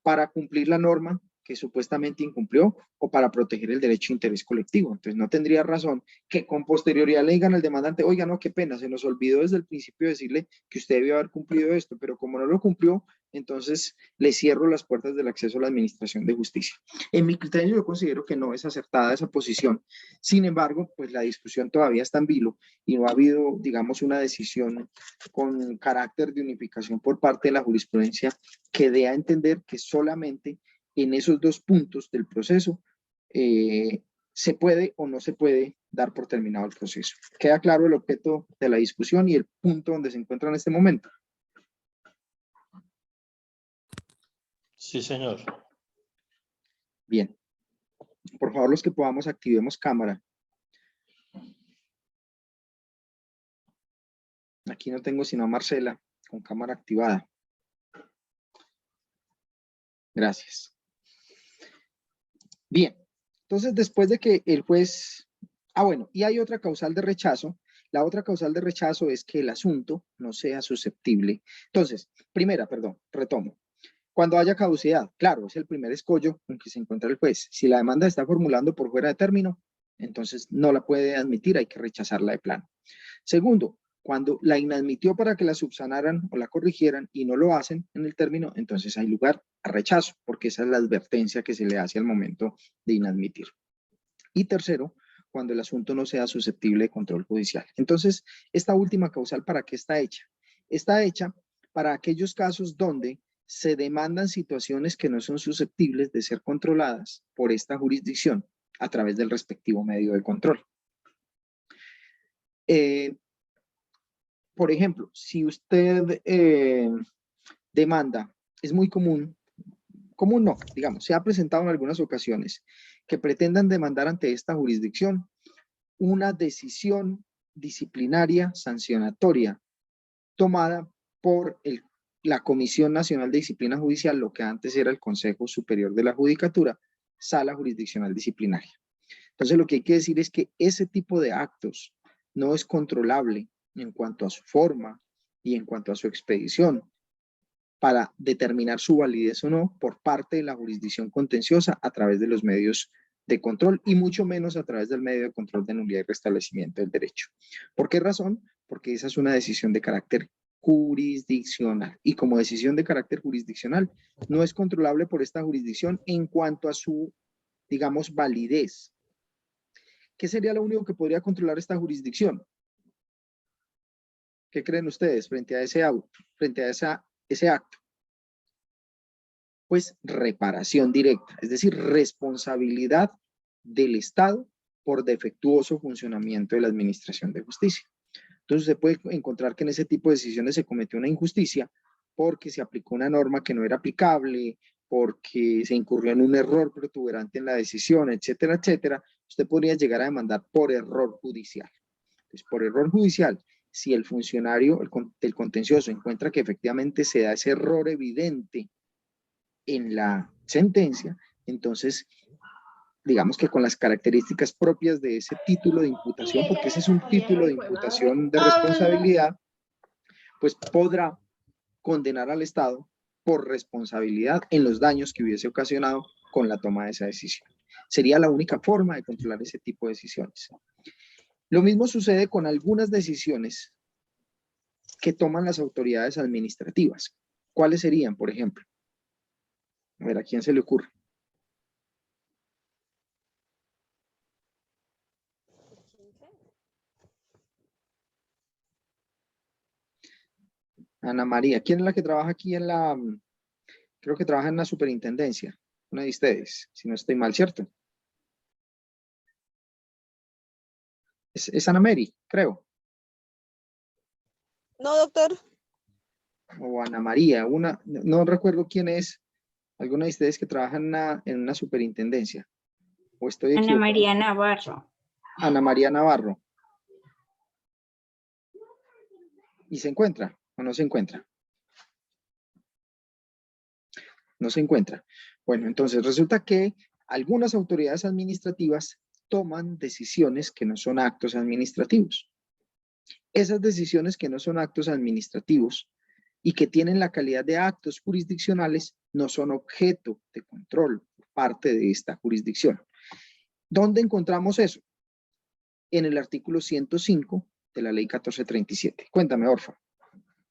para cumplir la norma que supuestamente incumplió o para proteger el derecho de interés colectivo. Entonces no tendría razón que con posterioridad le digan al demandante, oiga, no, qué pena, se nos olvidó desde el principio decirle que usted debió haber cumplido esto, pero como no lo cumplió, entonces le cierro las puertas del acceso a la administración de justicia. En mi criterio yo considero que no es acertada esa posición. Sin embargo, pues la discusión todavía está en vilo y no ha habido, digamos, una decisión con carácter de unificación por parte de la jurisprudencia que dé a entender que solamente en esos dos puntos del proceso se puede o no se puede dar por terminado el proceso. ¿Queda claro el objeto de la discusión y el punto donde se encuentra en este momento? Sí, señor. Bien. Por favor, los que podamos, activemos cámara. Aquí no tengo sino a Marcela con cámara activada. Gracias. Bien, entonces después de que el juez... bueno, y hay otra causal de rechazo. La otra causal de rechazo es que el asunto no sea susceptible. Entonces, retomo. Cuando haya caducidad, claro, es el primer escollo en que se encuentra el juez. Si la demanda está formulando por fuera de término, entonces no la puede admitir, hay que rechazarla de plano. Segundo, cuando la inadmitió para que la subsanaran o la corrigieran y no lo hacen en el término, entonces hay lugar a rechazo, porque esa es la advertencia que se le hace al momento de inadmitir. Y tercero, cuando el asunto no sea susceptible de control judicial. Entonces, esta última causal, ¿para qué está hecha? Está hecha para aquellos casos donde se demandan situaciones que no son susceptibles de ser controladas por esta jurisdicción a través del respectivo medio de control. Por ejemplo, si usted demanda, es muy común no, digamos, se ha presentado en algunas ocasiones que pretendan demandar ante esta jurisdicción una decisión disciplinaria sancionatoria tomada por la Comisión Nacional de Disciplina Judicial, lo que antes era el Consejo Superior de la Judicatura, Sala Jurisdiccional Disciplinaria. Entonces, lo que hay que decir es que ese tipo de actos no es controlable en cuanto a su forma y en cuanto a su expedición para determinar su validez o no por parte de la jurisdicción contenciosa a través de los medios de control y mucho menos a través del medio de control de nulidad y restablecimiento del derecho. ¿Por qué razón? Porque esa es una decisión de carácter jurisdiccional y como decisión de carácter jurisdiccional no es controlable por esta jurisdicción en cuanto a su, digamos, validez. ¿Qué sería lo único que podría controlar esta jurisdicción? ¿Qué creen ustedes frente a ese acto? Pues reparación directa, es decir, responsabilidad del Estado por defectuoso funcionamiento de la administración de justicia. Entonces se puede encontrar que en ese tipo de decisiones se cometió una injusticia porque se aplicó una norma que no era aplicable, porque se incurrió en un error protuberante en la decisión, etcétera, etcétera. Usted podría llegar a demandar por error judicial. Entonces, por error judicial, si el funcionario del contencioso encuentra que efectivamente se da ese error evidente en la sentencia, entonces digamos que con las características propias de ese título de imputación, porque ese es un título de imputación de responsabilidad, pues podrá condenar al Estado por responsabilidad en los daños que hubiese ocasionado con la toma de esa decisión. Sería la única forma de controlar ese tipo de decisiones. Lo mismo sucede con algunas decisiones que toman las autoridades administrativas. ¿Cuáles serían, por ejemplo? A ver, ¿a quién se le ocurre? Ana María, ¿quién es la que trabaja aquí en la, creo que trabaja en la superintendencia? Una de ustedes, si no estoy mal, ¿cierto? Es Ana Mary, creo. No, doctor. O Ana María, no recuerdo quién es, alguna de ustedes que trabaja en una superintendencia. ¿O estoy Ana equivocado? María Navarro. Ana María Navarro. ¿Y se encuentra o no se encuentra? No se encuentra. Bueno, entonces resulta que algunas autoridades administrativas toman decisiones que no son actos administrativos. Esas decisiones que no son actos administrativos y que tienen la calidad de actos jurisdiccionales no son objeto de control por parte de esta jurisdicción. ¿Dónde encontramos eso? En el artículo 105 de la ley 1437. Cuéntame, Orfa.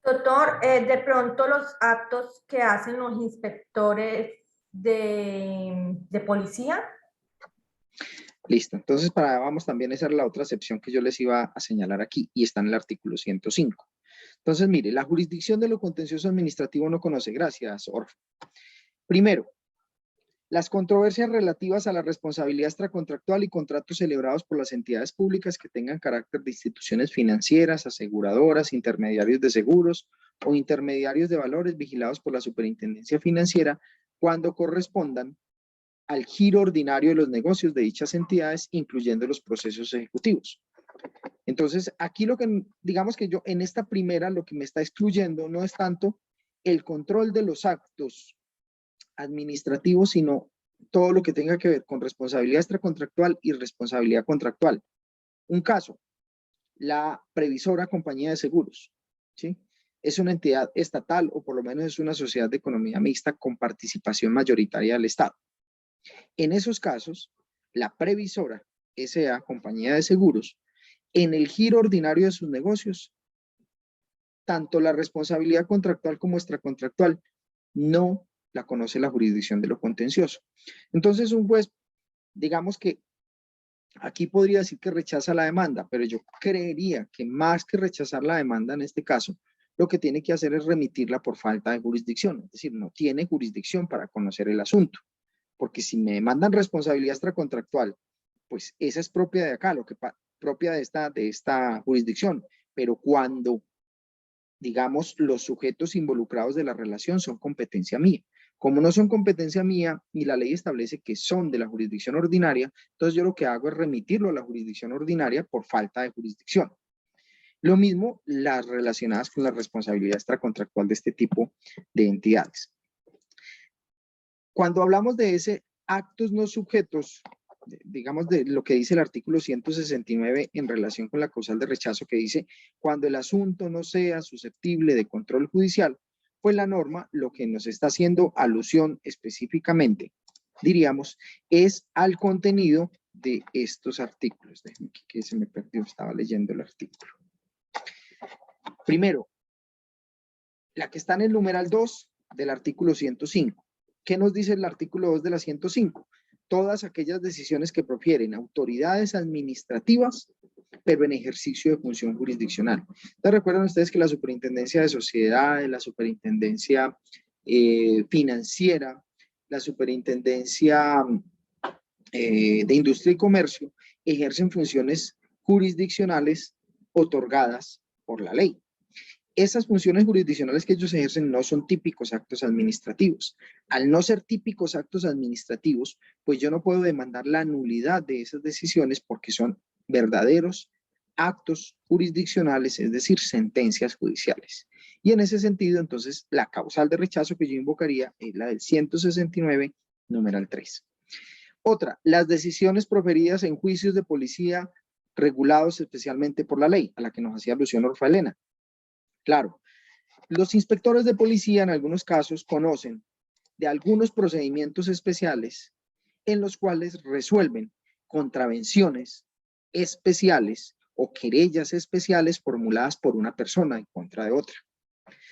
Doctor, de pronto los actos que hacen los inspectores de policía. Listo. Entonces, vamos también, esa era la otra excepción que yo les iba a señalar aquí, y está en el artículo 105. Entonces, mire, la jurisdicción de lo contencioso administrativo no conoce. Gracias, Orfa. Primero, las controversias relativas a la responsabilidad extracontractual y contratos celebrados por las entidades públicas que tengan carácter de instituciones financieras, aseguradoras, intermediarios de seguros o intermediarios de valores vigilados por la Superintendencia Financiera cuando correspondan al giro ordinario de los negocios de dichas entidades, incluyendo los procesos ejecutivos. Entonces, aquí lo que, digamos que yo en esta primera, lo que me está excluyendo no es tanto el control de los actos administrativos, sino todo lo que tenga que ver con responsabilidad extracontractual y responsabilidad contractual. Un caso, la previsora compañía de seguros, ¿sí? Es una entidad estatal o por lo menos es una sociedad de economía mixta con participación mayoritaria del Estado. En esos casos, la previsora, S.A., compañía de seguros, en el giro ordinario de sus negocios, tanto la responsabilidad contractual como extracontractual no la conoce la jurisdicción de lo contencioso. Entonces, un juez, digamos que aquí podría decir que rechaza la demanda, pero yo creería que más que rechazar la demanda en este caso, lo que tiene que hacer es remitirla por falta de jurisdicción, es decir, no tiene jurisdicción para conocer el asunto, porque si me demandan responsabilidad extracontractual, pues esa es propia de acá, propia de esta jurisdicción, pero cuando, digamos, los sujetos involucrados de la relación son competencia mía. Como no son competencia mía y la ley establece que son de la jurisdicción ordinaria, entonces yo lo que hago es remitirlo a la jurisdicción ordinaria por falta de jurisdicción. Lo mismo las relacionadas con la responsabilidad extracontractual de este tipo de entidades. Cuando hablamos de ese actos no sujetos, digamos de lo que dice el artículo 169 en relación con la causal de rechazo, que dice cuando el asunto no sea susceptible de control judicial, pues la norma lo que nos está haciendo alusión específicamente, diríamos, es al contenido de estos artículos. Déjenme que se me perdió, estaba leyendo el artículo. Primero, la que está en el numeral 2 del artículo 105. ¿Qué nos dice el artículo 2 de la 105? Todas aquellas decisiones que profieren autoridades administrativas, pero en ejercicio de función jurisdiccional. Entonces, recuerdan ustedes que la Superintendencia de Sociedades, la Superintendencia Financiera, la Superintendencia de Industria y Comercio ejercen funciones jurisdiccionales otorgadas por la ley. Esas funciones jurisdiccionales que ellos ejercen no son típicos actos administrativos. Al no ser típicos actos administrativos, pues yo no puedo demandar la nulidad de esas decisiones porque son verdaderos actos jurisdiccionales, es decir, sentencias judiciales. Y en ese sentido, entonces, la causal de rechazo que yo invocaría es la del 169, numeral 3. Otra, las decisiones proferidas en juicios de policía regulados especialmente por la ley, a la que nos hacía alusión Orfa Elena. Claro, los inspectores de policía en algunos casos conocen de algunos procedimientos especiales en los cuales resuelven contravenciones especiales o querellas especiales formuladas por una persona en contra de otra.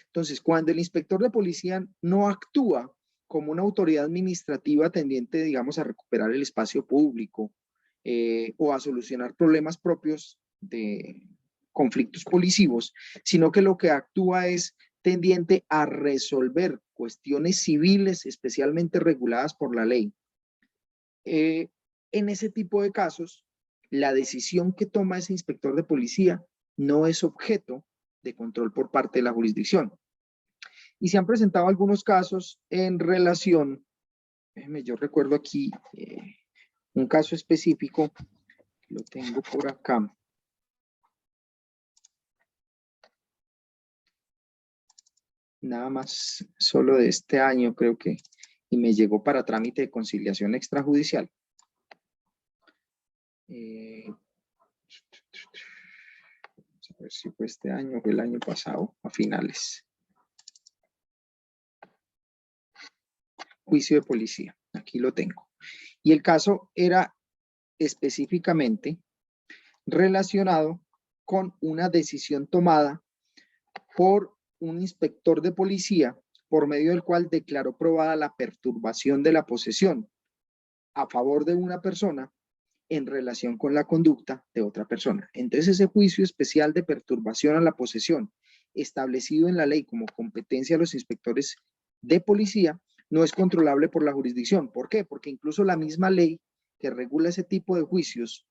Entonces, cuando el inspector de policía no actúa como una autoridad administrativa tendiente, digamos, a recuperar el espacio público o a solucionar problemas propios de conflictos policivos, sino que lo que actúa es tendiente a resolver cuestiones civiles especialmente reguladas por la ley. En ese tipo de casos, la decisión que toma ese inspector de policía no es objeto de control por parte de la jurisdicción. Y se han presentado algunos casos en relación, yo recuerdo aquí un caso específico, lo tengo por acá. Nada más, solo de este año creo que, y me llegó para trámite de conciliación extrajudicial. Vamos a ver si fue este año o fue el año pasado, a finales. Juicio de policía, aquí lo tengo. Y el caso era específicamente relacionado con una decisión tomada por un inspector de policía por medio del cual declaró probada la perturbación de la posesión a favor de una persona en relación con la conducta de otra persona. Entonces ese juicio especial de perturbación a la posesión establecido en la ley como competencia de los inspectores de policía no es controlable por la jurisdicción. ¿Por qué? Porque incluso la misma ley que regula ese tipo de juicios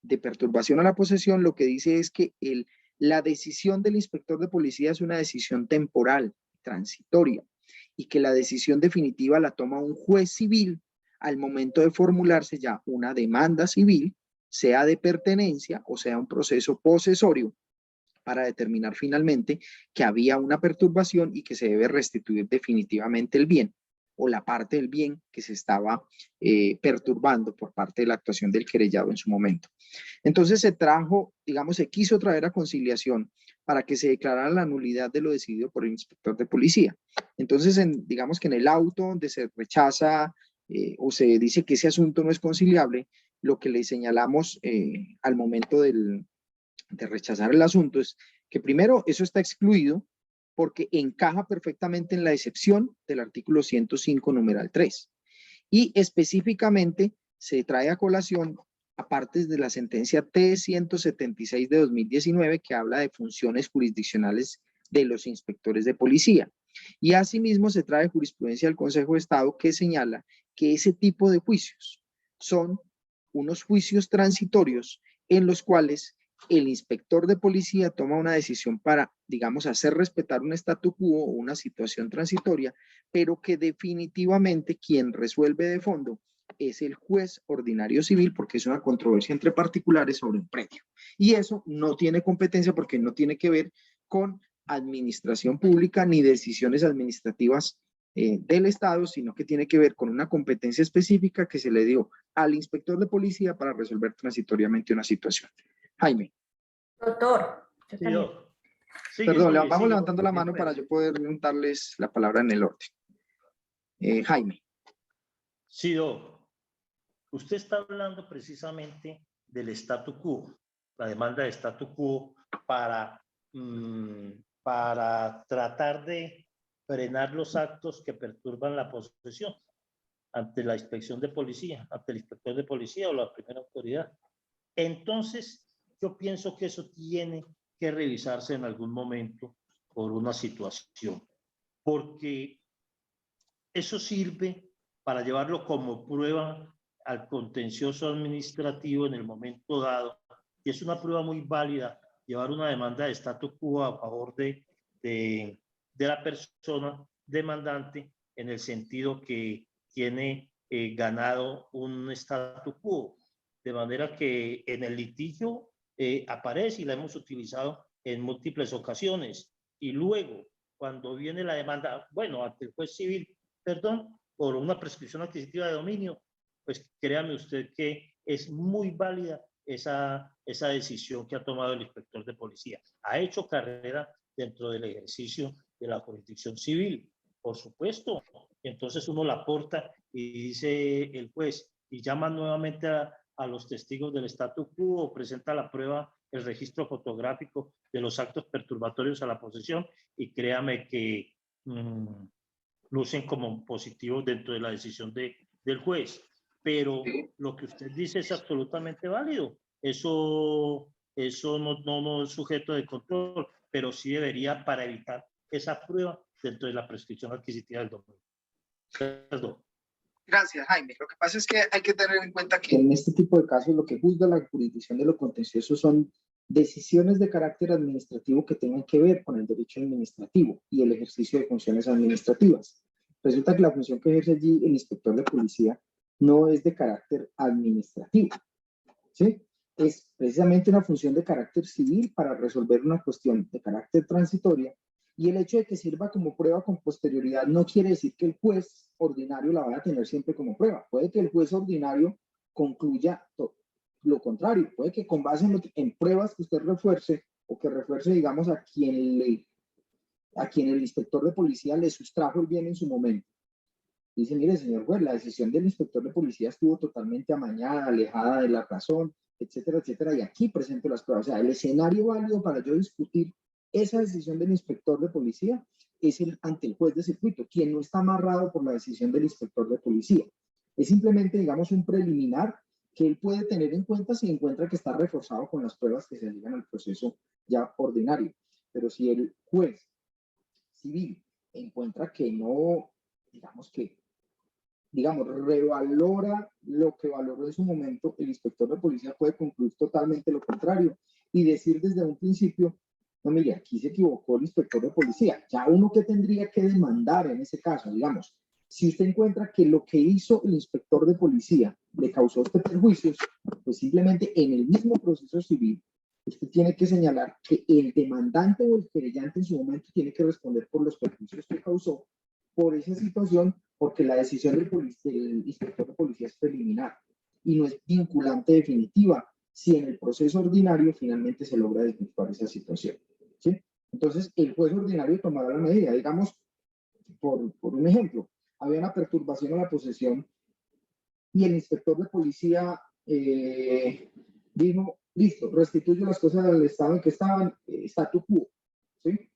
de perturbación a la posesión lo que dice es que la decisión del inspector de policía es una decisión temporal, transitoria, y que la decisión definitiva la toma un juez civil al momento de formularse ya una demanda civil, sea de pertenencia o sea un proceso posesorio, para determinar finalmente que había una perturbación y que se debe restituir definitivamente el bien o la parte del bien que se estaba perturbando por parte de la actuación del querellado en su momento. Entonces se trajo, digamos, se quiso traer a conciliación para que se declarara la nulidad de lo decidido por el inspector de policía. Entonces, digamos que en el auto donde se rechaza o se dice que ese asunto no es conciliable, lo que le señalamos al momento de rechazar el asunto es que primero eso está excluido porque encaja perfectamente en la excepción del artículo 105 numeral 3 y específicamente se trae a colación aparte de la sentencia T-176 de 2019 que habla de funciones jurisdiccionales de los inspectores de policía. Y asimismo se trae jurisprudencia del Consejo de Estado que señala que ese tipo de juicios son unos juicios transitorios en los cuales el inspector de policía toma una decisión para, digamos, hacer respetar un statu quo o una situación transitoria, pero que definitivamente quien resuelve de fondo es el juez ordinario civil porque es una controversia entre particulares sobre un predio. Y eso no tiene competencia porque no tiene que ver con administración pública ni decisiones administrativas del Estado, sino que tiene que ver con una competencia específica que se le dio al inspector de policía para resolver transitoriamente una situación. Jaime. Doctor, yo Sí, también. Perdón, vamos sigue, levantando la mano para yo poder darles la palabra en el orden. Jaime. Sí, Doc. Usted está hablando precisamente del statu quo, la demanda de statu quo para tratar de frenar los actos que perturban la posesión ante la inspección de policía, ante el inspector de policía o la primera autoridad. Entonces, yo pienso que eso tiene que revisarse en algún momento por una situación, porque eso sirve para llevarlo como prueba al contencioso administrativo en el momento dado, y es una prueba muy válida llevar una demanda de statu quo a favor de la persona demandante en el sentido que tiene ganado un statu quo, de manera que en el litigio aparece y la hemos utilizado en múltiples ocasiones, y luego cuando viene la demanda, bueno, ante el juez civil, perdón, por una prescripción adquisitiva de dominio, pues créame usted que es muy válida esa decisión que ha tomado el inspector de policía. Ha hecho carrera dentro del ejercicio de la jurisdicción civil, por supuesto. Entonces uno la aporta y dice el juez, y llama nuevamente a los testigos del statu quo, presenta la prueba, el registro fotográfico de los actos perturbatorios a la posesión, y créame que lucen como positivos dentro de la decisión del juez. Pero lo que usted dice es absolutamente válido. Eso no es sujeto de control, pero sí debería para evitar esa prueba dentro de la prescripción adquisitiva del dominio. Perdón. Gracias, Jaime. Lo que pasa es que hay que tener en cuenta que En este tipo de casos lo que juzga la jurisdicción de lo contencioso son decisiones de carácter administrativo que tengan que ver con el derecho administrativo y el ejercicio de funciones administrativas. Resulta que la función que ejerce allí el inspector de policía no es de carácter administrativo, ¿sí? Es precisamente una función de carácter civil para resolver una cuestión de carácter transitoria, y el hecho de que sirva como prueba con posterioridad no quiere decir que el juez ordinario la vaya a tener siempre como prueba. Puede que el juez ordinario concluya lo contrario, puede que con base en pruebas que usted refuerce o que refuerce, digamos, a quien el inspector de policía le sustrajo el bien en su momento. Dice, mire, señor juez, la decisión del inspector de policía estuvo totalmente amañada, alejada de la razón, etcétera, etcétera, y aquí presento las pruebas. O sea, el escenario válido para yo discutir esa decisión del inspector de policía es ante el juez de circuito, quien no está amarrado por la decisión del inspector de policía. Es simplemente, digamos, un preliminar que él puede tener en cuenta si encuentra que está reforzado con las pruebas que se ligan al proceso ya ordinario. Pero si el juez civil encuentra que no, revalora lo que valoró en su momento, el inspector de policía puede concluir totalmente lo contrario y decir desde un principio, no, mire, aquí se equivocó el inspector de policía. Ya uno que tendría que demandar en ese caso, digamos, si usted encuentra que lo que hizo el inspector de policía le causó este perjuicios, pues simplemente en el mismo proceso civil, usted tiene que señalar que el demandante o el querellante en su momento tiene que responder por los perjuicios que causó por esa situación, porque la decisión del inspector de policía es preliminar y no es vinculante definitiva si en el proceso ordinario finalmente se logra desvirtuar esa situación, ¿sí? Entonces, el juez ordinario tomará la medida. Digamos, por un ejemplo, había una perturbación a la posesión y el inspector de policía dijo, listo, restituye las cosas al estado en que estaban, statu quo, ¿sí?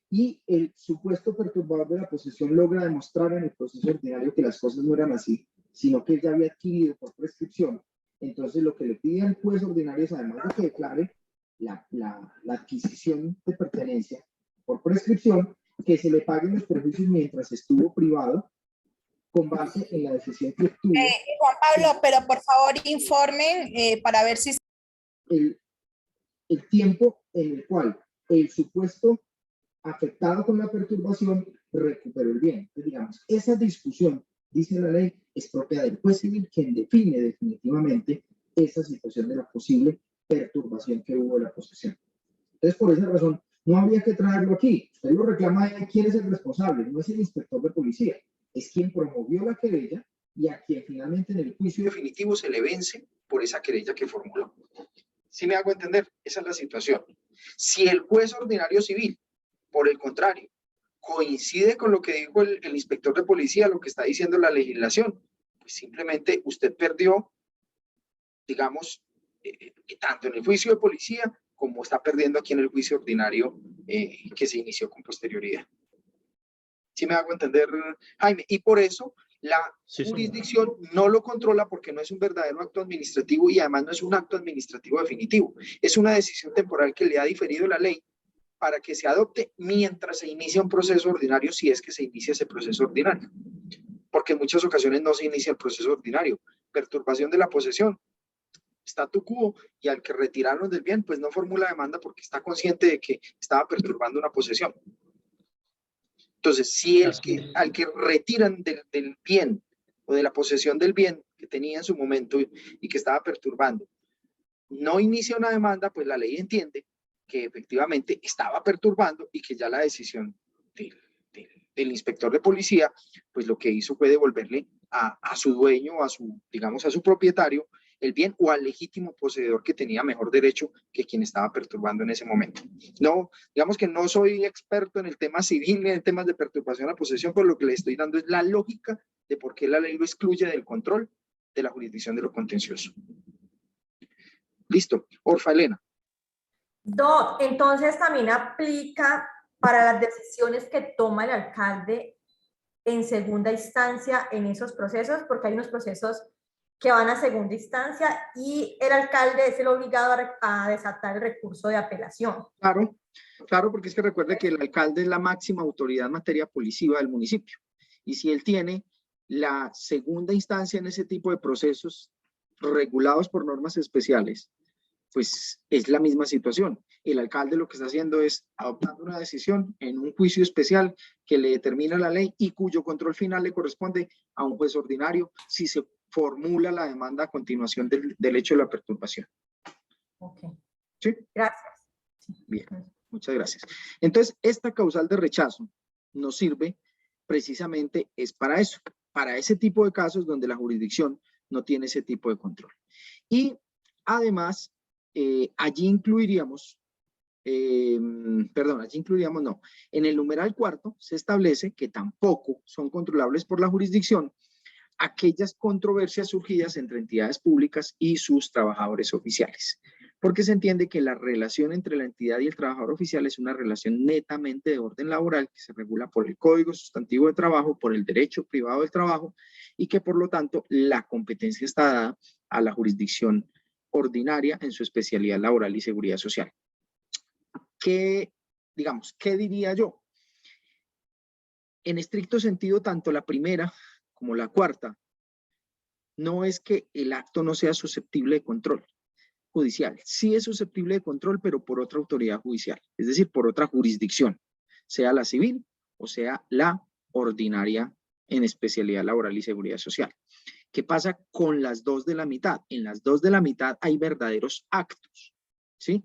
Y el supuesto perturbador de la posesión logra demostrar en el proceso ordinario que las cosas no eran así, sino que él ya había adquirido por prescripción. Entonces, lo que le pide al juez ordinario es, además de que declare la adquisición de pertenencia por prescripción, que se le paguen los perjuicios mientras estuvo privado, con base en la decisión que obtuvo. Juan Pablo, pero por favor informen para ver si... El tiempo en el cual el supuesto afectado con la perturbación recuperó el bien. Entonces, digamos, esa discusión, dice la ley, es propia del juez civil, quien define definitivamente esa situación de la posible perturbación que hubo de la posesión. Entonces, por esa razón, no habría que traerlo aquí. Usted lo reclama de quién es el responsable, no es el inspector de policía, es quien promovió la querella y a quien finalmente en el juicio definitivo se le vence por esa querella que formuló. ¿Sí me hago entender? Esa es la situación. Si el juez ordinario civil, por el contrario, coincide con lo que dijo el inspector de policía, lo que está diciendo la legislación, pues simplemente usted perdió, digamos, tanto en el juicio de policía como está perdiendo aquí en el juicio ordinario que se inició con posterioridad. ¿Sí me hago entender, Jaime? Y por eso la jurisdicción no lo controla, porque no es un verdadero acto administrativo y además no es un acto administrativo definitivo. Es una decisión temporal que le ha diferido la ley para que se adopte mientras se inicia un proceso ordinario, si es que se inicia ese proceso ordinario. Porque en muchas ocasiones no se inicia el proceso ordinario. Perturbación de la posesión, statu quo, y al que retiraron del bien, pues no formula demanda porque está consciente de que estaba perturbando una posesión. Entonces, si al que retiran del bien o de la posesión del bien que tenía en su momento y que estaba perturbando, no inicia una demanda, pues la ley entiende que efectivamente estaba perturbando y que ya la decisión del inspector de policía, pues lo que hizo fue devolverle a su dueño, digamos, a su propietario, el bien, o al legítimo poseedor que tenía mejor derecho que quien estaba perturbando en ese momento. No, digamos que no soy experto en el tema civil ni en temas de perturbación a la posesión, pero lo que le estoy dando es la lógica de por qué la ley lo excluye del control de la jurisdicción de lo contencioso. Listo. Orfa Elena. Entonces también aplica para las decisiones que toma el alcalde en segunda instancia en esos procesos, porque hay unos procesos que van a segunda instancia y el alcalde es el obligado a desatar el recurso de apelación. Claro, claro, porque es que recuerde que el alcalde es la máxima autoridad en materia policiva del municipio. Y si él tiene la segunda instancia en ese tipo de procesos regulados por normas especiales, pues es la misma situación. El alcalde lo que está haciendo es adoptando una decisión en un juicio especial que le determina la ley y cuyo control final le corresponde a un juez ordinario si se formula la demanda a continuación del hecho de la perturbación. Ok. ¿Sí? Gracias. Bien, muchas gracias. Entonces, esta causal de rechazo nos sirve precisamente es para eso, para ese tipo de casos donde la jurisdicción no tiene ese tipo de control. Y además, allí incluiríamos, no, en el numeral cuarto se establece que tampoco son controlables por la jurisdicción aquellas controversias surgidas entre entidades públicas y sus trabajadores oficiales, porque se entiende que la relación entre la entidad y el trabajador oficial es una relación netamente de orden laboral que se regula por el Código Sustantivo de Trabajo, por el derecho privado del trabajo y que por lo tanto la competencia está dada a la jurisdicción ordinaria en su especialidad laboral y seguridad social. ¿Qué diría yo? En estricto sentido, tanto la primera como la cuarta, no es que el acto no sea susceptible de control judicial. Sí es susceptible de control, pero por otra autoridad judicial, es decir, por otra jurisdicción, sea la civil o sea la ordinaria en especialidad laboral y seguridad social. ¿Qué pasa con las dos de la mitad? En las dos de la mitad hay verdaderos actos, ¿sí?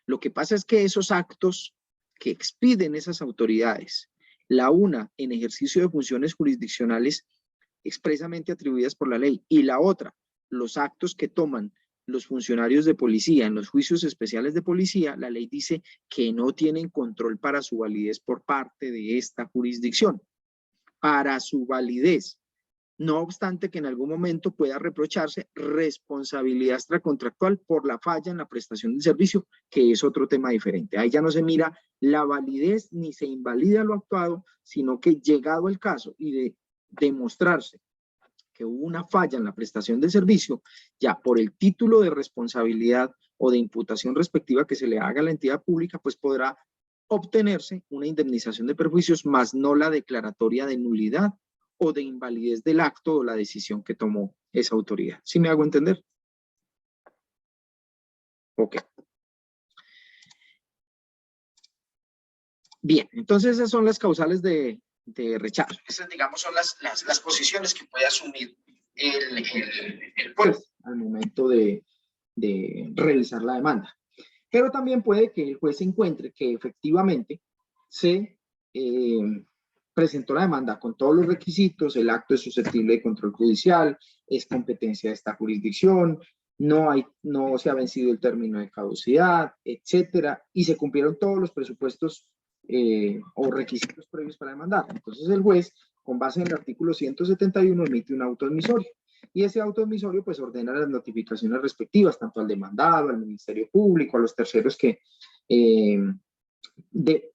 Lo que pasa es que esos actos que expiden esas autoridades, la una en ejercicio de funciones jurisdiccionales expresamente atribuidas por la ley y la otra, los actos que toman los funcionarios de policía en los juicios especiales de policía, la ley dice que no tienen control para su validez por parte de esta jurisdicción. Para su validez, no obstante que en algún momento pueda reprocharse responsabilidad extracontractual por la falla en la prestación del servicio, que es otro tema diferente. Ahí ya no se mira la validez ni se invalida lo actuado, sino que llegado el caso y de demostrarse que hubo una falla en la prestación del servicio, ya por el título de responsabilidad o de imputación respectiva que se le haga a la entidad pública, pues podrá obtenerse una indemnización de perjuicios, más no la declaratoria de nulidad o de invalidez del acto o la decisión que tomó esa autoridad. ¿Sí me hago entender? Ok. Bien, entonces esas son las causales de rechazo. Esas, digamos, son las posiciones que puede asumir el juez al momento de realizar la demanda. Pero también puede que el juez encuentre que efectivamente se presentó la demanda con todos los requisitos, el acto es susceptible de control judicial, es competencia de esta jurisdicción, no se ha vencido el término de caducidad, etcétera, y se cumplieron todos los presupuestos o requisitos previos para demandar. Entonces el juez, con base en el artículo 171, emite un auto admisorio. Y ese auto admisorio pues ordena las notificaciones respectivas, tanto al demandado, al Ministerio Público, a los terceros que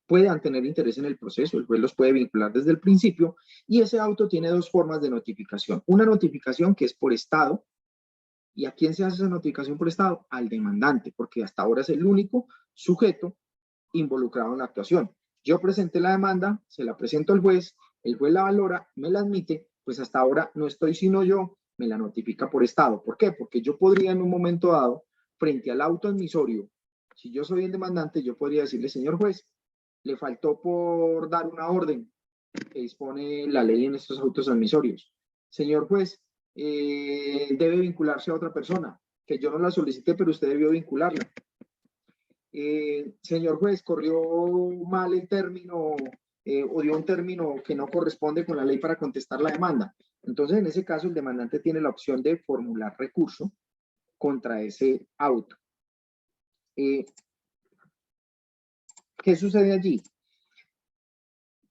puedan tener interés en el proceso. El juez los puede vincular desde el principio y ese auto tiene dos formas de notificación. Una notificación que es por estado. ¿Y a quién se hace esa notificación por estado? Al demandante, porque hasta ahora es el único sujeto involucrado en la actuación. Yo presenté la demanda, se la presento al juez, el juez la valora, me la admite, pues hasta ahora no estoy sino yo, me la notifica por estado. ¿Por qué? Porque yo podría en un momento dado, frente al auto admisorio, si yo soy el demandante, yo podría decirle, señor juez, le faltó por dar una orden que dispone la ley en estos autos admisorios. Señor juez, debe vincularse a otra persona, que yo no la solicité, pero usted debió vincularla. Señor juez, corrió mal el término o dio un término que no corresponde con la ley para contestar la demanda. Entonces, en ese caso, el demandante tiene la opción de formular recurso contra ese auto. ¿Qué sucede allí?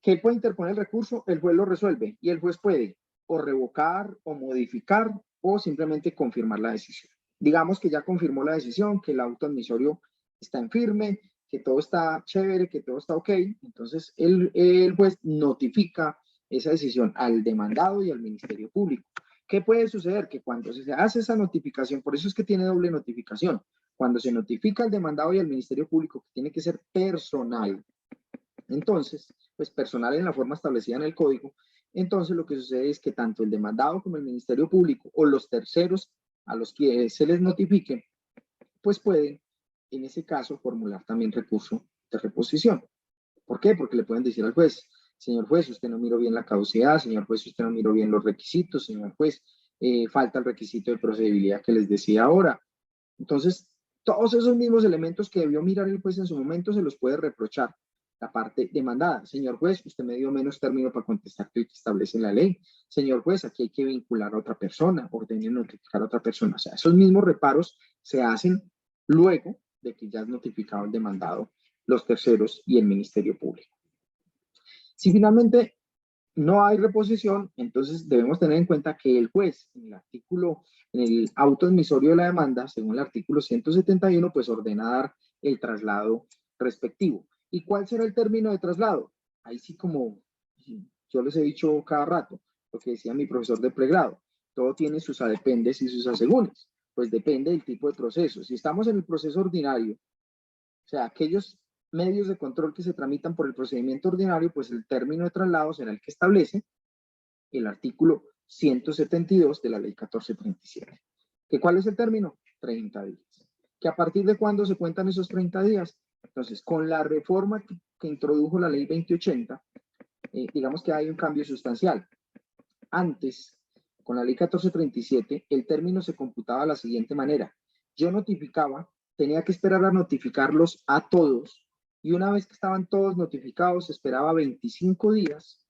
Que él puede interponer el recurso, el juez lo resuelve y el juez puede o revocar o modificar o simplemente confirmar la decisión. Digamos que ya confirmó la decisión, que el auto admisorio está en firme, que todo está chévere, que todo está ok. Entonces el juez notifica esa decisión al demandado y al Ministerio Público. ¿Qué puede suceder? Que cuando se hace esa notificación, por eso es que tiene doble notificación, cuando se notifica al demandado y al Ministerio Público, que tiene que ser personal, entonces, pues personal en la forma establecida en el código, entonces lo que sucede es que tanto el demandado como el Ministerio Público o los terceros a los que se les notifique, pues pueden, en ese caso, formular también recurso de reposición. ¿Por qué? Porque le pueden decir al juez, señor juez, usted no miró bien la caducidad, señor juez, usted no miró bien los requisitos, señor juez, falta el requisito de procedibilidad que les decía ahora. Entonces, todos esos mismos elementos que debió mirar el juez en su momento se los puede reprochar la parte demandada. Señor juez, usted me dio menos término para contestar que establece la ley. Señor juez, aquí hay que vincular a otra persona, ordene notificar a otra persona. O sea, esos mismos reparos se hacen luego de que ya es notificado el demandado, los terceros y el Ministerio Público. Si finalmente no hay reposición, entonces debemos tener en cuenta que el juez, en el auto admisorio de la demanda, según el artículo 171, pues ordena dar el traslado respectivo. ¿Y cuál será el término de traslado? Ahí sí, como yo les he dicho cada rato, lo que decía mi profesor de pregrado, todo tiene sus adependes y sus asegúnes. Pues depende del tipo de proceso. Si estamos en el proceso ordinario, o sea, aquellos medios de control que se tramitan por el procedimiento ordinario, pues el término de traslado será el que establece el artículo 172 de la ley 1437. ¿Que cuál es el término? 30 días. ¿Que a partir de cuándo se cuentan esos 30 días? Entonces, con la reforma que introdujo la ley 2080, digamos que hay un cambio sustancial. Antes, con la ley 1437, el término se computaba de la siguiente manera. Yo notificaba, tenía que esperar a notificarlos a todos, y una vez que estaban todos notificados, esperaba 25 días,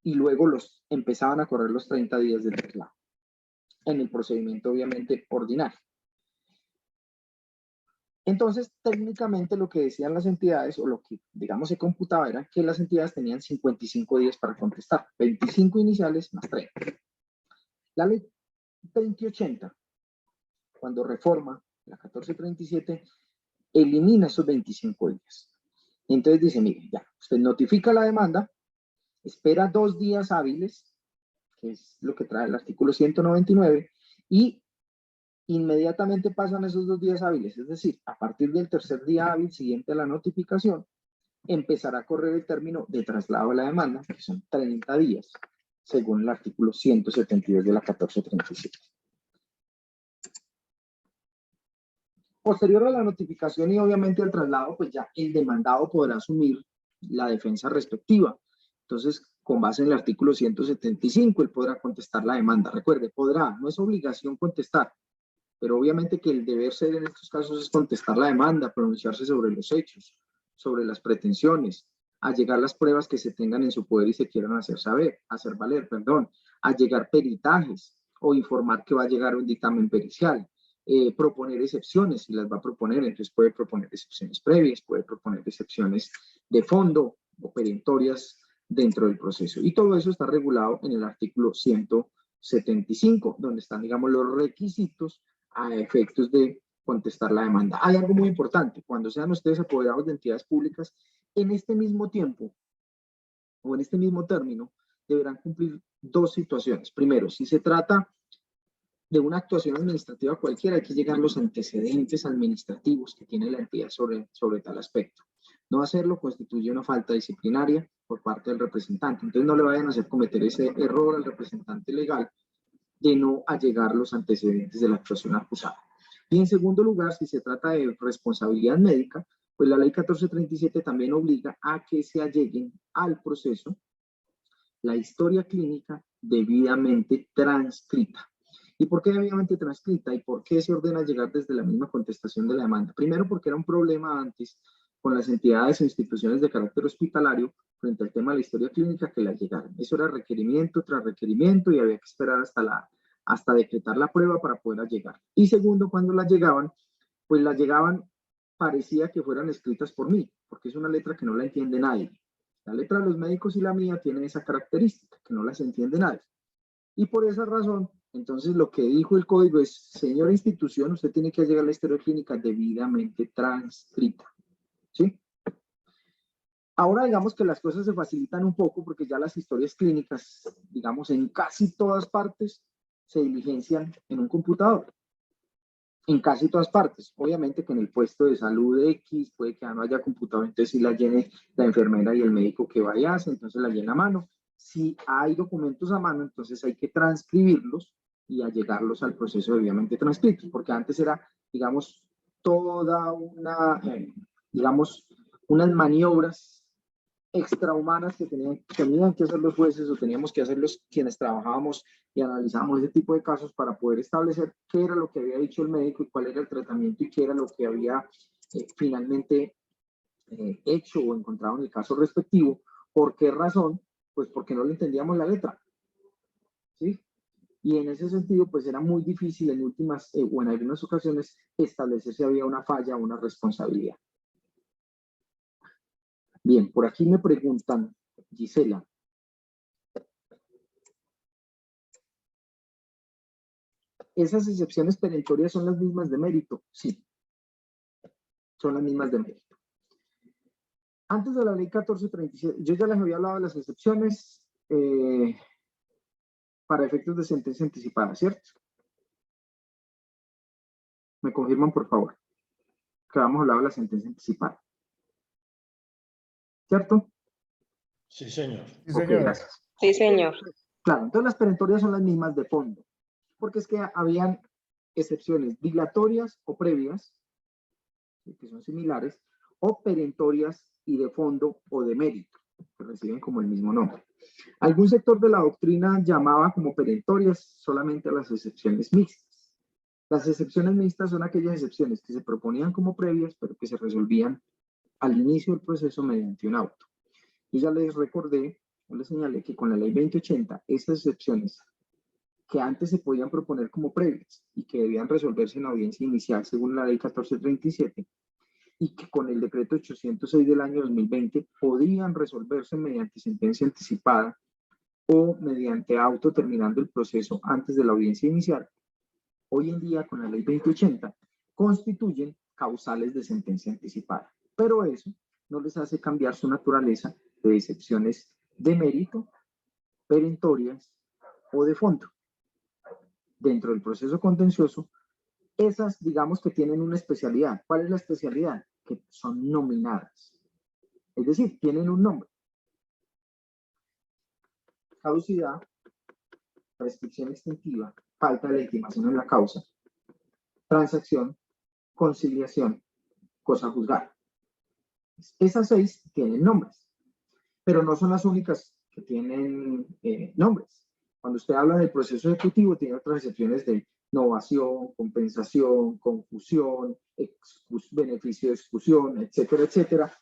y luego empezaban a correr los 30 días del traslado, en el procedimiento obviamente ordinario. Entonces, técnicamente lo que decían las entidades, o lo que, digamos, se computaba, era que las entidades tenían 55 días para contestar, 25 iniciales más 30. La ley 2080, cuando reforma la 1437, elimina esos 25 días. Entonces dice, mire, ya, usted notifica la demanda, espera 2 días hábiles, que es lo que trae el artículo 199, y inmediatamente pasan esos 2 días hábiles, es decir, a partir del tercer día hábil siguiente a la notificación, empezará a correr el término de traslado de la demanda, que son 30 días, según el artículo 172 de la 1437. Posterior a la notificación y obviamente al traslado, pues ya el demandado podrá asumir la defensa respectiva. Entonces, con base en el artículo 175, él podrá contestar la demanda. Recuerde, podrá, no es obligación contestar, pero obviamente que el deber ser en estos casos es contestar la demanda, pronunciarse sobre los hechos, sobre las pretensiones, allegar las pruebas que se tengan en su poder y se quieran hacer valer, allegar peritajes o informar que va a llegar un dictamen pericial, proponer excepciones, si las va a proponer, entonces puede proponer excepciones previas, puede proponer excepciones de fondo o perentorias dentro del proceso. Y todo eso está regulado en el artículo 175, donde están, digamos, los requisitos a efectos de contestar la demanda. Hay algo muy importante, cuando sean ustedes apoderados de entidades públicas, en este mismo tiempo o en este mismo término, deberán cumplir 2 situaciones. Primero, si se trata de una actuación administrativa cualquiera, hay que llegar los antecedentes administrativos que tiene la entidad sobre tal aspecto. No hacerlo constituye una falta disciplinaria por parte del representante. Entonces no le vayan a hacer cometer ese error al representante legal de no allegar los antecedentes de la actuación acusada. Y en segundo lugar, si se trata de responsabilidad médica, pues la ley 1437 también obliga a que se alleguen al proceso la historia clínica debidamente transcrita. ¿Y por qué debidamente transcrita? ¿Y por qué se ordena llegar desde la misma contestación de la demanda? Primero, porque era un problema antes con las entidades e instituciones de carácter hospitalario frente al tema de la historia clínica que la llegaran. Eso era requerimiento tras requerimiento y había que esperar hasta decretar la prueba para poder llegar. Y segundo, cuando la llegaban, pues la llegaban, parecía que fueran escritas por mí, porque es una letra que no la entiende nadie. La letra de los médicos y la mía tienen esa característica, que no las entiende nadie. Y por esa razón, entonces lo que dijo el código es, señora institución, usted tiene que llegar a la historia clínica debidamente transcrita. ¿Sí? Ahora digamos que las cosas se facilitan un poco porque ya las historias clínicas, digamos, en casi todas partes se diligencian en un computador. En casi todas partes. Obviamente que en el puesto de salud X puede que ya no haya computador, entonces si la llene la enfermera y el médico que vaya a hacer, entonces la llena a mano. Si hay documentos a mano, entonces hay que transcribirlos y allegarlos al proceso debidamente transcritos, porque antes era, digamos, toda una, digamos, unas maniobras extrahumanas que tenían que hacer los jueces o teníamos que hacer los quienes trabajábamos y analizábamos ese tipo de casos para poder establecer qué era lo que había dicho el médico y cuál era el tratamiento y qué era lo que había finalmente hecho o encontrado en el caso respectivo. ¿Por qué razón? Pues porque no le entendíamos la letra. ¿Sí? Y en ese sentido, pues era muy difícil en últimas o en algunas ocasiones establecer si había una falla o una responsabilidad. Bien, por aquí me preguntan, Gisela. ¿Esas excepciones perentorias son las mismas de mérito? Sí, son las mismas de mérito. Antes de la ley 1437, yo ya les había hablado de las excepciones para efectos de sentencia anticipada, ¿cierto? Me confirman, por favor, que vamos a hablar de la sentencia anticipada. ¿Cierto? Sí, señor. Sí, Ok, señor. gracias. Sí, señor. Claro, entonces las perentorias son las mismas de fondo, porque es que habían excepciones dilatorias o previas, que son similares, o perentorias y de fondo o de mérito, que reciben como el mismo nombre. Algún sector de la doctrina llamaba como perentorias solamente a las excepciones mixtas. Las excepciones mixtas son aquellas excepciones que se proponían como previas, pero que se resolvían al inicio del proceso mediante un auto. Yo ya les recordé, o les señalé que con la ley 2080, esas excepciones que antes se podían proponer como previas y que debían resolverse en audiencia inicial según la ley 1437, y que con el decreto 806 del año 2020 podían resolverse mediante sentencia anticipada o mediante auto terminando el proceso antes de la audiencia inicial, hoy en día con la ley 2080 constituyen causales de sentencia anticipada. Pero eso no les hace cambiar su naturaleza de excepciones de mérito, perentorias o de fondo. Dentro del proceso contencioso, esas digamos que tienen una especialidad. ¿Cuál es la especialidad? Que son nominadas. Es decir, tienen un nombre. Caducidad, prescripción extintiva, falta de legitimación en la causa, transacción, conciliación, cosa juzgada. Esas 6 tienen nombres, pero no son las únicas que tienen nombres. Cuando usted habla del proceso ejecutivo, tiene otras excepciones de novación, compensación, confusión, beneficio de exclusión, etcétera, etcétera.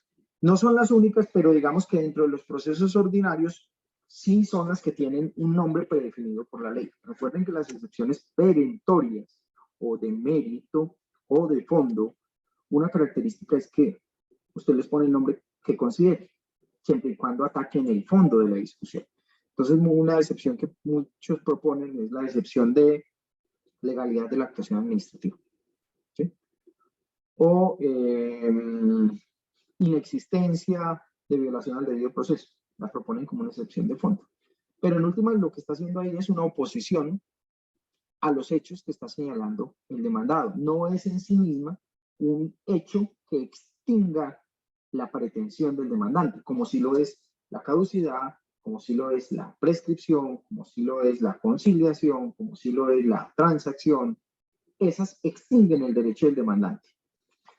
No son las únicas, pero digamos que dentro de los procesos ordinarios sí son las que tienen un nombre predefinido por la ley. Recuerden que las excepciones perentorias o de mérito o de fondo, una característica es que usted les pone el nombre que considere, siempre y cuando ataquen el fondo de la discusión. Entonces, una excepción que muchos proponen es la excepción de legalidad de la actuación administrativa. ¿Sí? O inexistencia de violación al debido proceso. La proponen como una excepción de fondo. Pero en última, lo que está haciendo ahí es una oposición a los hechos que está señalando el demandado. No es en sí misma un hecho que extinga la pretensión del demandante, como si lo es la caducidad, como si lo es la prescripción, como si lo es la conciliación, como si lo es la transacción. Esas extinguen el derecho del demandante.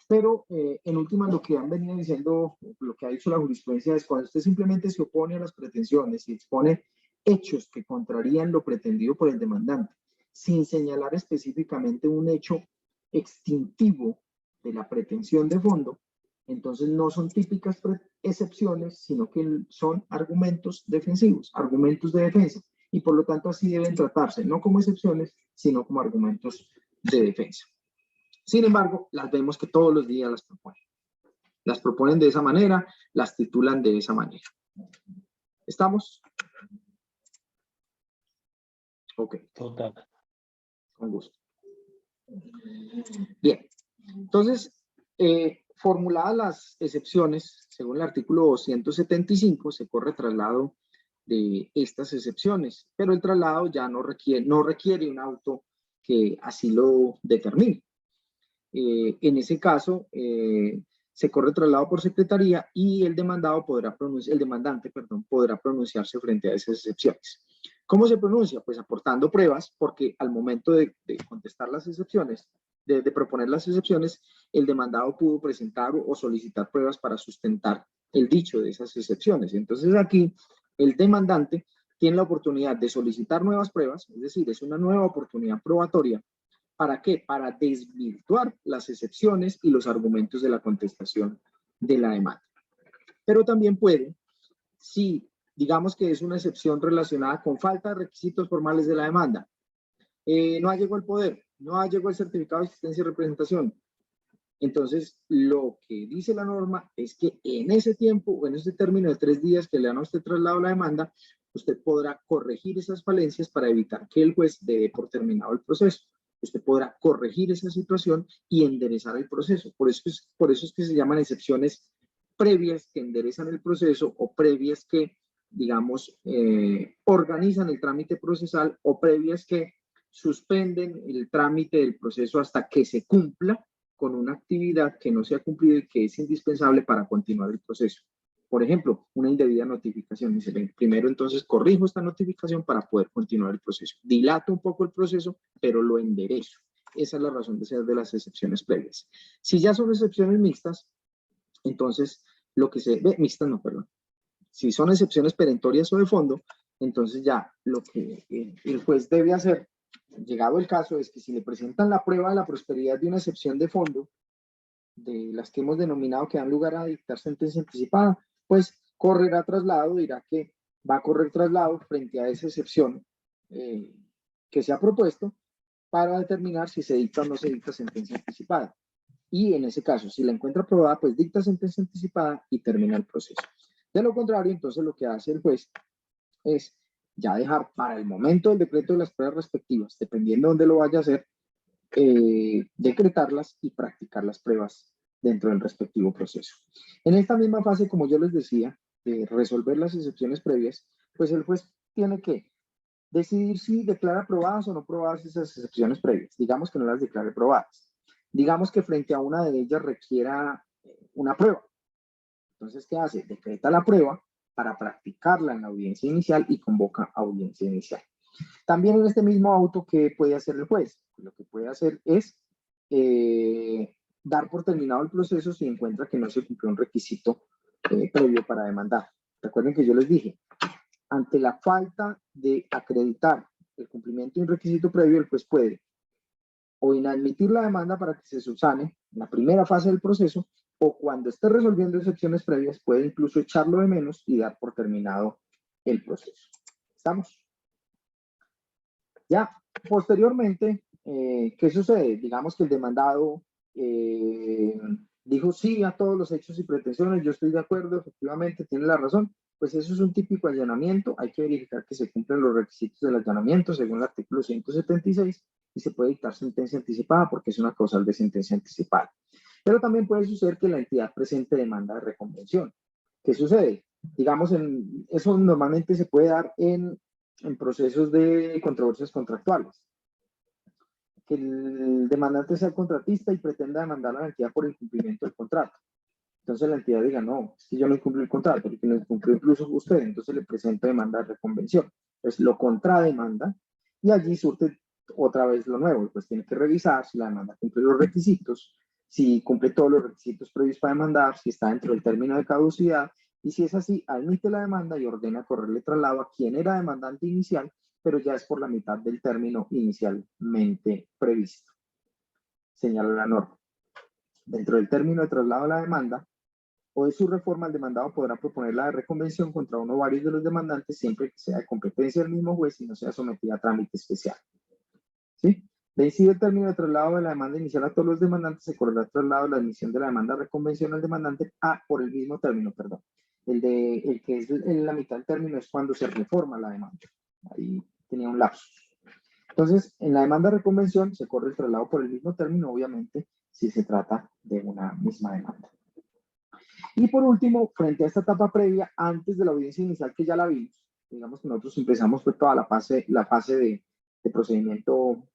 Pero en última, lo que han venido diciendo, lo que ha dicho la jurisprudencia es cuando usted simplemente se opone a las pretensiones y expone hechos que contrarían lo pretendido por el demandante, sin señalar específicamente un hecho extintivo de la pretensión de fondo, entonces no son típicas excepciones, sino que son argumentos defensivos, argumentos de defensa, y por lo tanto así deben tratarse, no como excepciones, sino como argumentos de defensa. Sin embargo, las vemos que todos los días las proponen. Las proponen de esa manera, las titulan de esa manera. ¿Estamos? Ok. Total. Con gusto. Bien. Entonces, Formuladas las excepciones, según el artículo 275, se corre traslado de estas excepciones, pero el traslado ya no requiere un auto que así lo determine. En ese caso, se corre traslado por secretaría y el demandante podrá pronunciarse frente a esas excepciones. ¿Cómo se pronuncia? Pues aportando pruebas, porque al momento de contestar las excepciones, de proponer las excepciones, el demandado pudo presentar o solicitar pruebas para sustentar el dicho de esas excepciones. Entonces aquí el demandante tiene la oportunidad de solicitar nuevas pruebas, es decir, es una nueva oportunidad probatoria. ¿Para qué? Para desvirtuar las excepciones y los argumentos de la contestación de la demanda. Pero también puede, si digamos que es una excepción relacionada con falta de requisitos formales de la demanda, no allegó el poder, no allegó el certificado de existencia y representación. Entonces, lo que dice la norma es que en ese tiempo o en ese término de 3 días que le dan a usted traslado la demanda, usted podrá corregir esas falencias para evitar que el juez dé por terminado el proceso. Usted podrá corregir esa situación y enderezar el proceso. Por eso es que se llaman excepciones previas que enderezan el proceso o previas que, digamos, organizan el trámite procesal o previas que suspenden el trámite del proceso hasta que se cumpla con una actividad que no se ha cumplido y que es indispensable para continuar el proceso. Por ejemplo, una indebida notificación. Dice, primero entonces corrijo esta notificación para poder continuar el proceso. Dilato un poco el proceso, pero lo enderezo. Esa es la razón de ser de las excepciones previas. Si ya son excepciones mixtas, entonces lo que se ve, mixtas no, perdón. Si son excepciones perentorias o de fondo, entonces ya lo que el juez debe hacer, llegado el caso, es que si le presentan la prueba de la prosperidad de una excepción de fondo, de las que hemos denominado que dan lugar a dictar sentencia anticipada, pues correrá traslado, dirá que va a correr traslado frente a esa excepción que se ha propuesto para determinar si se dicta o no se dicta sentencia anticipada. Y en ese caso, si la encuentra aprobada, pues dicta sentencia anticipada y termina el proceso. De lo contrario, entonces lo que hace el juez es ya dejar para el momento del decreto de las pruebas respectivas, dependiendo de dónde lo vaya a hacer, decretarlas y practicar las pruebas dentro del respectivo proceso. En esta misma fase, como yo les decía, de resolver las excepciones previas, pues el juez tiene que decidir si declara aprobadas o no aprobadas esas excepciones previas. Digamos que no las declare aprobadas. Digamos que frente a una de ellas requiera una prueba. Entonces, ¿qué hace? Decreta la prueba para practicarla en la audiencia inicial y convoca audiencia inicial. También en este mismo auto, ¿qué puede hacer el juez? Lo que puede hacer es dar por terminado el proceso si encuentra que no se cumplió un requisito previo para demandar. Recuerden que yo les dije, ante la falta de acreditar el cumplimiento de un requisito previo, el juez puede o inadmitir la demanda para que se subsane en la primera fase del proceso, o cuando esté resolviendo excepciones previas, puede incluso echarlo de menos y dar por terminado el proceso. ¿Estamos? Ya, posteriormente, ¿qué sucede? Digamos que el demandado dijo sí a todos los hechos y pretensiones, yo estoy de acuerdo, efectivamente, tiene la razón. Pues eso es un típico allanamiento, hay que verificar que se cumplen los requisitos del allanamiento según el artículo 176 y se puede dictar sentencia anticipada porque es una causal de sentencia anticipada. Pero también puede suceder que la entidad presente demanda de reconvención. ¿Qué sucede? Digamos, eso normalmente se puede dar en procesos de controversias contractuales. Que el demandante sea contratista y pretenda demandar a la entidad por incumplimiento del contrato. Entonces la entidad diga, no, es que yo no incumplí el contrato, porque lo incumplió incluso usted, entonces le presento demanda de reconvención. Entonces lo contrademanda y allí surte otra vez lo nuevo, pues tiene que revisar si la demanda cumple los requisitos, si cumple todos los requisitos previos para demandar, si está dentro del término de caducidad, y si es así, admite la demanda y ordena correrle traslado a quien era demandante inicial, pero ya es por la mitad del término inicialmente previsto. Señala la norma. Dentro del término de traslado de la demanda, o de su reforma, el demandado podrá proponer la reconvención contra uno o varios de los demandantes siempre que sea de competencia del mismo juez y no sea sometida a trámite especial. ¿Sí? Vencido el término de traslado de la demanda inicial a todos los demandantes, se correrá el traslado de la admisión de la demanda de reconvención al demandante por el mismo término, perdón. El que es en la mitad del término es cuando se reforma la demanda. Ahí tenía un lapsus. Entonces, en la demanda de reconvención se corre el traslado por el mismo término, obviamente, si se trata de una misma demanda. Y por último, frente a esta etapa previa, antes de la audiencia inicial que ya la vimos, digamos que nosotros empezamos pues toda la fase de procedimiento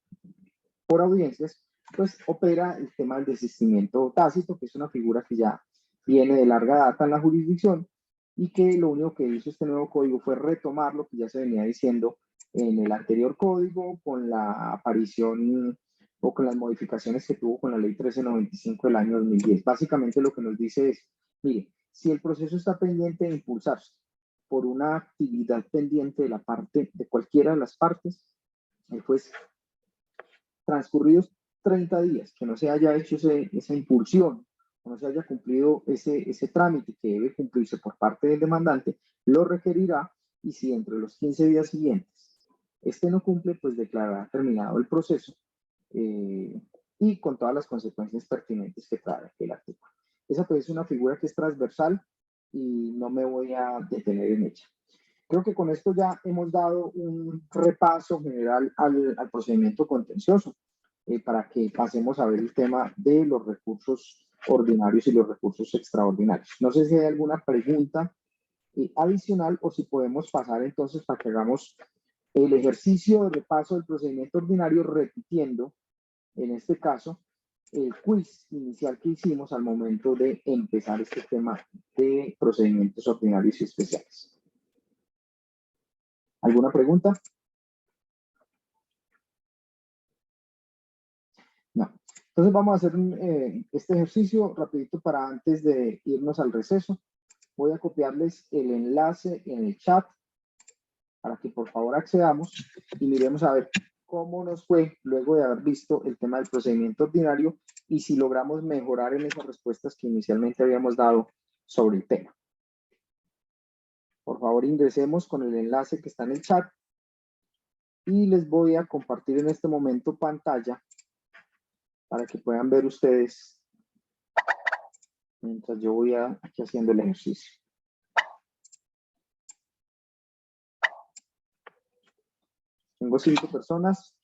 por audiencias, pues opera el tema del desistimiento tácito, que es una figura que ya viene de larga data en la jurisdicción y que lo único que hizo este nuevo código fue retomar lo que ya se venía diciendo en el anterior código con la aparición o con las modificaciones que tuvo con la ley 1395 del año 2010. Básicamente lo que nos dice es, mire, si el proceso está pendiente de impulsarse por una actividad pendiente de la parte, de cualquiera de las partes, el juez, transcurridos 30 días, que no se haya hecho esa impulsión, o no se haya cumplido ese trámite que debe cumplirse por parte del demandante, lo requerirá y si entre los 15 días siguientes este no cumple, pues declarará terminado el proceso y con todas las consecuencias pertinentes que trae el artículo. Esa pues es una figura que es transversal y no me voy a detener en ella. Creo que con esto ya hemos dado un repaso general al procedimiento contencioso para que pasemos a ver el tema de los recursos ordinarios y los recursos extraordinarios. No sé si hay alguna pregunta adicional o si podemos pasar entonces para que hagamos el ejercicio de repaso del procedimiento ordinario repitiendo, en este caso, el quiz inicial que hicimos al momento de empezar este tema de procedimientos ordinarios y especiales. ¿Alguna pregunta? No. Entonces vamos a hacer este ejercicio rapidito para antes de irnos al receso. Voy a copiarles el enlace en el chat para que por favor accedamos y miremos a ver cómo nos fue luego de haber visto el tema del procedimiento ordinario y si logramos mejorar en esas respuestas que inicialmente habíamos dado sobre el tema. Por favor ingresemos con el enlace que está en el chat y les voy a compartir en este momento pantalla para que puedan ver ustedes mientras yo voy aquí haciendo el ejercicio. Tengo 5 personas.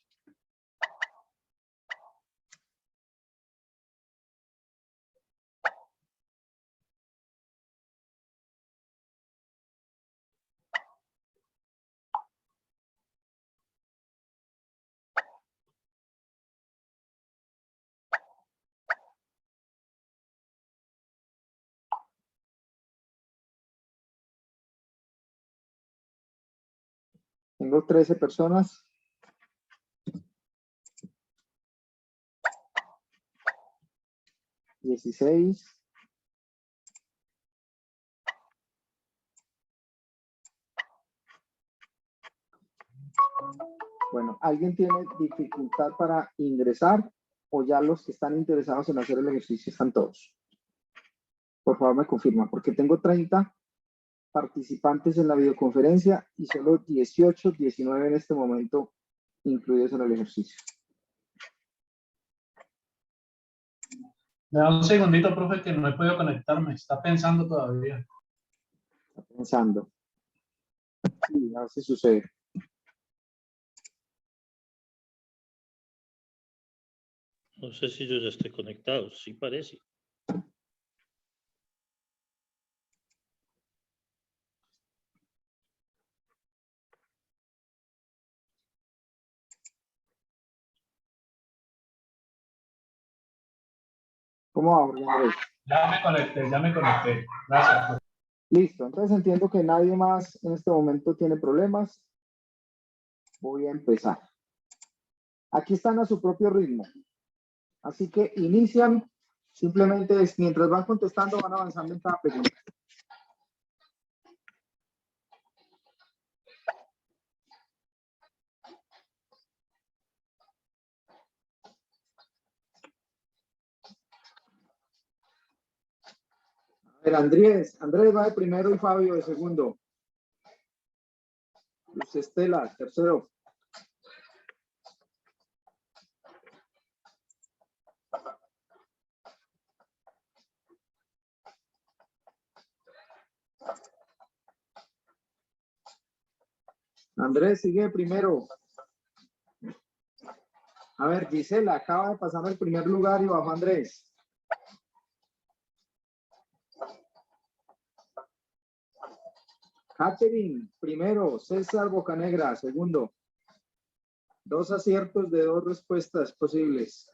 Tengo 13 personas. $16. Bueno, ¿alguien tiene dificultad para ingresar o ya los que están interesados en hacer el ejercicio están todos? Por favor me confirma, porque tengo 30 participantes en la videoconferencia y solo 18, 19 en este momento incluidos en el ejercicio. Me da un segundito, profe, que no he podido conectarme. Está pensando todavía. Está pensando. Sí, a ver si sucede. No sé si yo ya estoy conectado, sí parece. ¿Cómo va, Jorge Andrés? Ya me conecté, ya me conecté. Gracias, profe. Listo, entonces entiendo que nadie más en este momento tiene problemas. Voy a empezar. Aquí están a su propio ritmo. Así que inician, simplemente es, mientras van contestando, van avanzando en cada pregunta. A ver, Andrés va de primero y Fabio de segundo. Luz Estela, tercero. Andrés sigue primero. A ver, Gisela acaba de pasar el primer lugar y bajó Andrés. Catherine, primero. César Bocanegra, segundo. 2 aciertos de 2 respuestas posibles.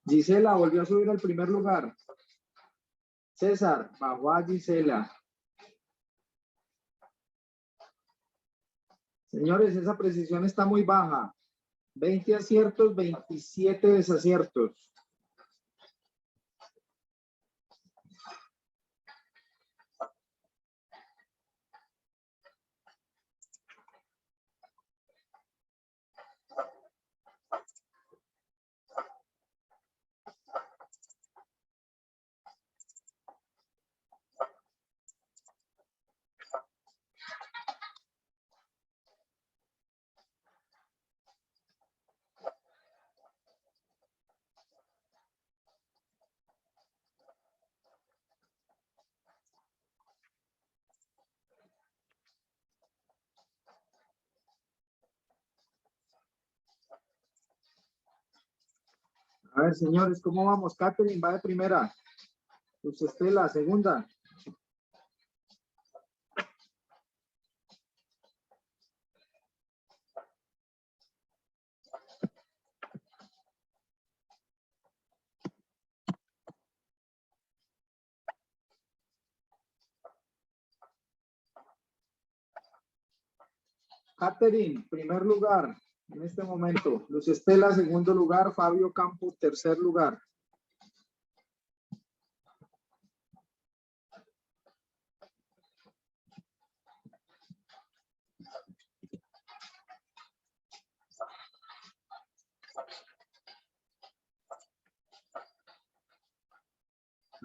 Gisela volvió a subir al primer lugar. César bajó a Gisela. Señores, esa precisión está muy baja. 20 aciertos, 27 desaciertos. A ver, señores, ¿cómo vamos? Catherine va de primera. Luz Estela, segunda. Catherine, primer lugar en este momento. Luz Estela, segundo lugar. Fabio Campo, tercer lugar.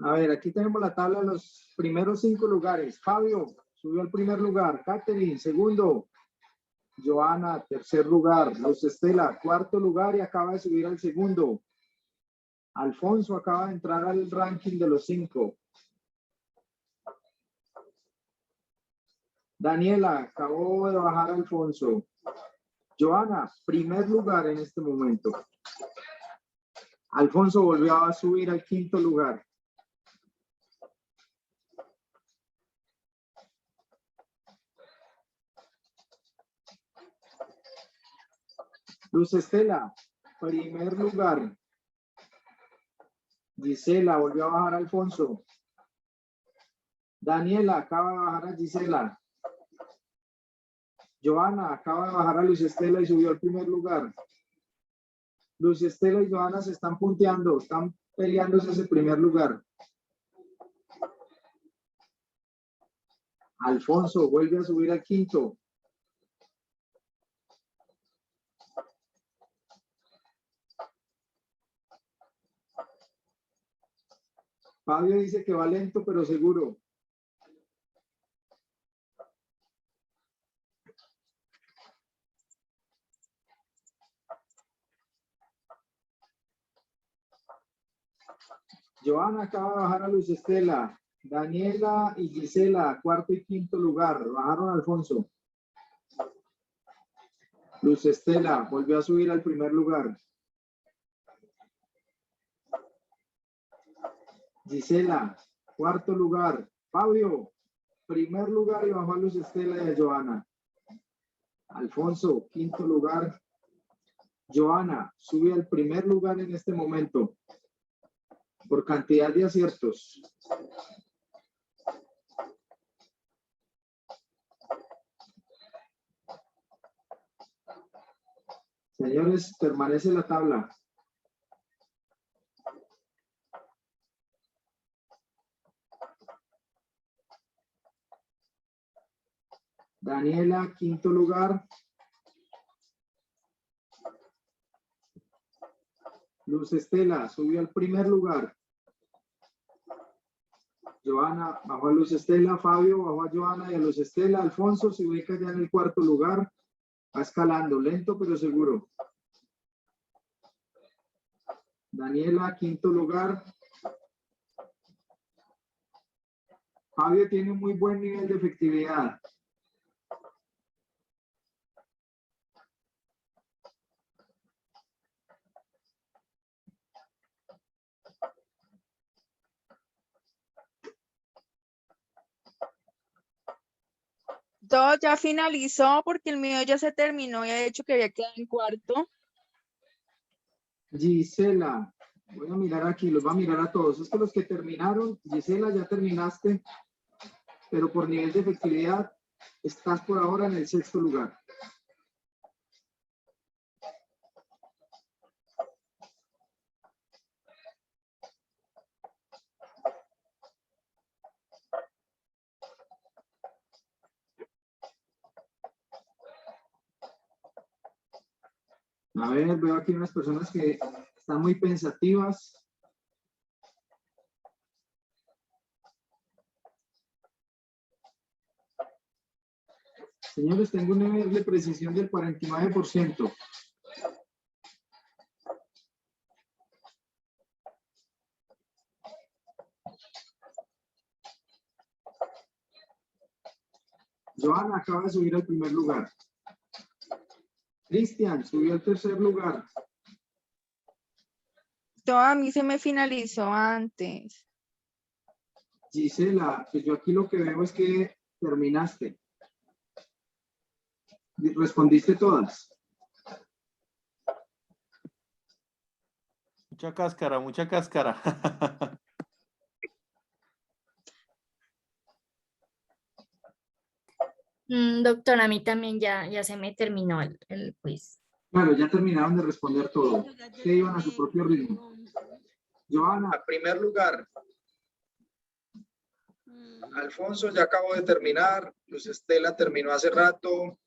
A ver, aquí tenemos la tabla de los primeros 5 lugares. Fabio subió al primer lugar. Catherine, segundo. Joana, tercer lugar. Luz Estela, cuarto lugar y acaba de subir al segundo. Alfonso acaba de entrar al ranking de los 5. Daniela, acabó de bajar Alfonso. Joana, primer lugar en este momento. Alfonso volvió a subir al quinto lugar. Luz Estela, primer lugar. Gisela, volvió a bajar a Alfonso. Daniela, acaba de bajar a Gisela. Joana, acaba de bajar a Luz Estela y subió al primer lugar. Luz Estela y Joana se están punteando, están peleándose ese primer lugar. Alfonso vuelve a subir al quinto. Fabio dice que va lento, pero seguro. Joana acaba de bajar a Luz Estela. Daniela y Gisela, cuarto y quinto lugar. Bajaron a Alfonso. Luz Estela volvió a subir al primer lugar. Gisela, cuarto lugar. Fabio, primer lugar y bajó a Luz Estela y a Joana. Alfonso, quinto lugar. Joana, sube al primer lugar en este momento por cantidad de aciertos. Señores, permanece la tabla. Daniela, quinto lugar. Luz Estela subió al primer lugar. Joana bajó a Luz Estela. Fabio bajó a Joana y a Luz Estela. Alfonso se ubica ya en el cuarto lugar. Va escalando, lento pero seguro. Daniela, quinto lugar. Fabio tiene un muy buen nivel de efectividad. Todo ya finalizó porque el mío ya se terminó y ha dicho que había quedado en cuarto. Gisela, voy a mirar aquí, los voy a mirar a todos. Es que los que terminaron, Gisela, ya terminaste, pero por nivel de efectividad estás por ahora en el sexto lugar. A ver, veo aquí unas personas que están muy pensativas. Señores, tengo un nivel de precisión del 49%. Joana acaba de subir al primer lugar. Cristian subió al tercer lugar. Todo a mí se me finalizó antes. Gisela, pues yo aquí lo que veo es que terminaste. Respondiste todas. Mucha cáscara, mucha cáscara. Doctor, a mí también ya se me terminó el quiz. Claro, ya terminaron de responder todo. Que iban a su propio ritmo. Joana, A primer lugar, Alfonso ya acabó de terminar, Luz Estela terminó hace rato,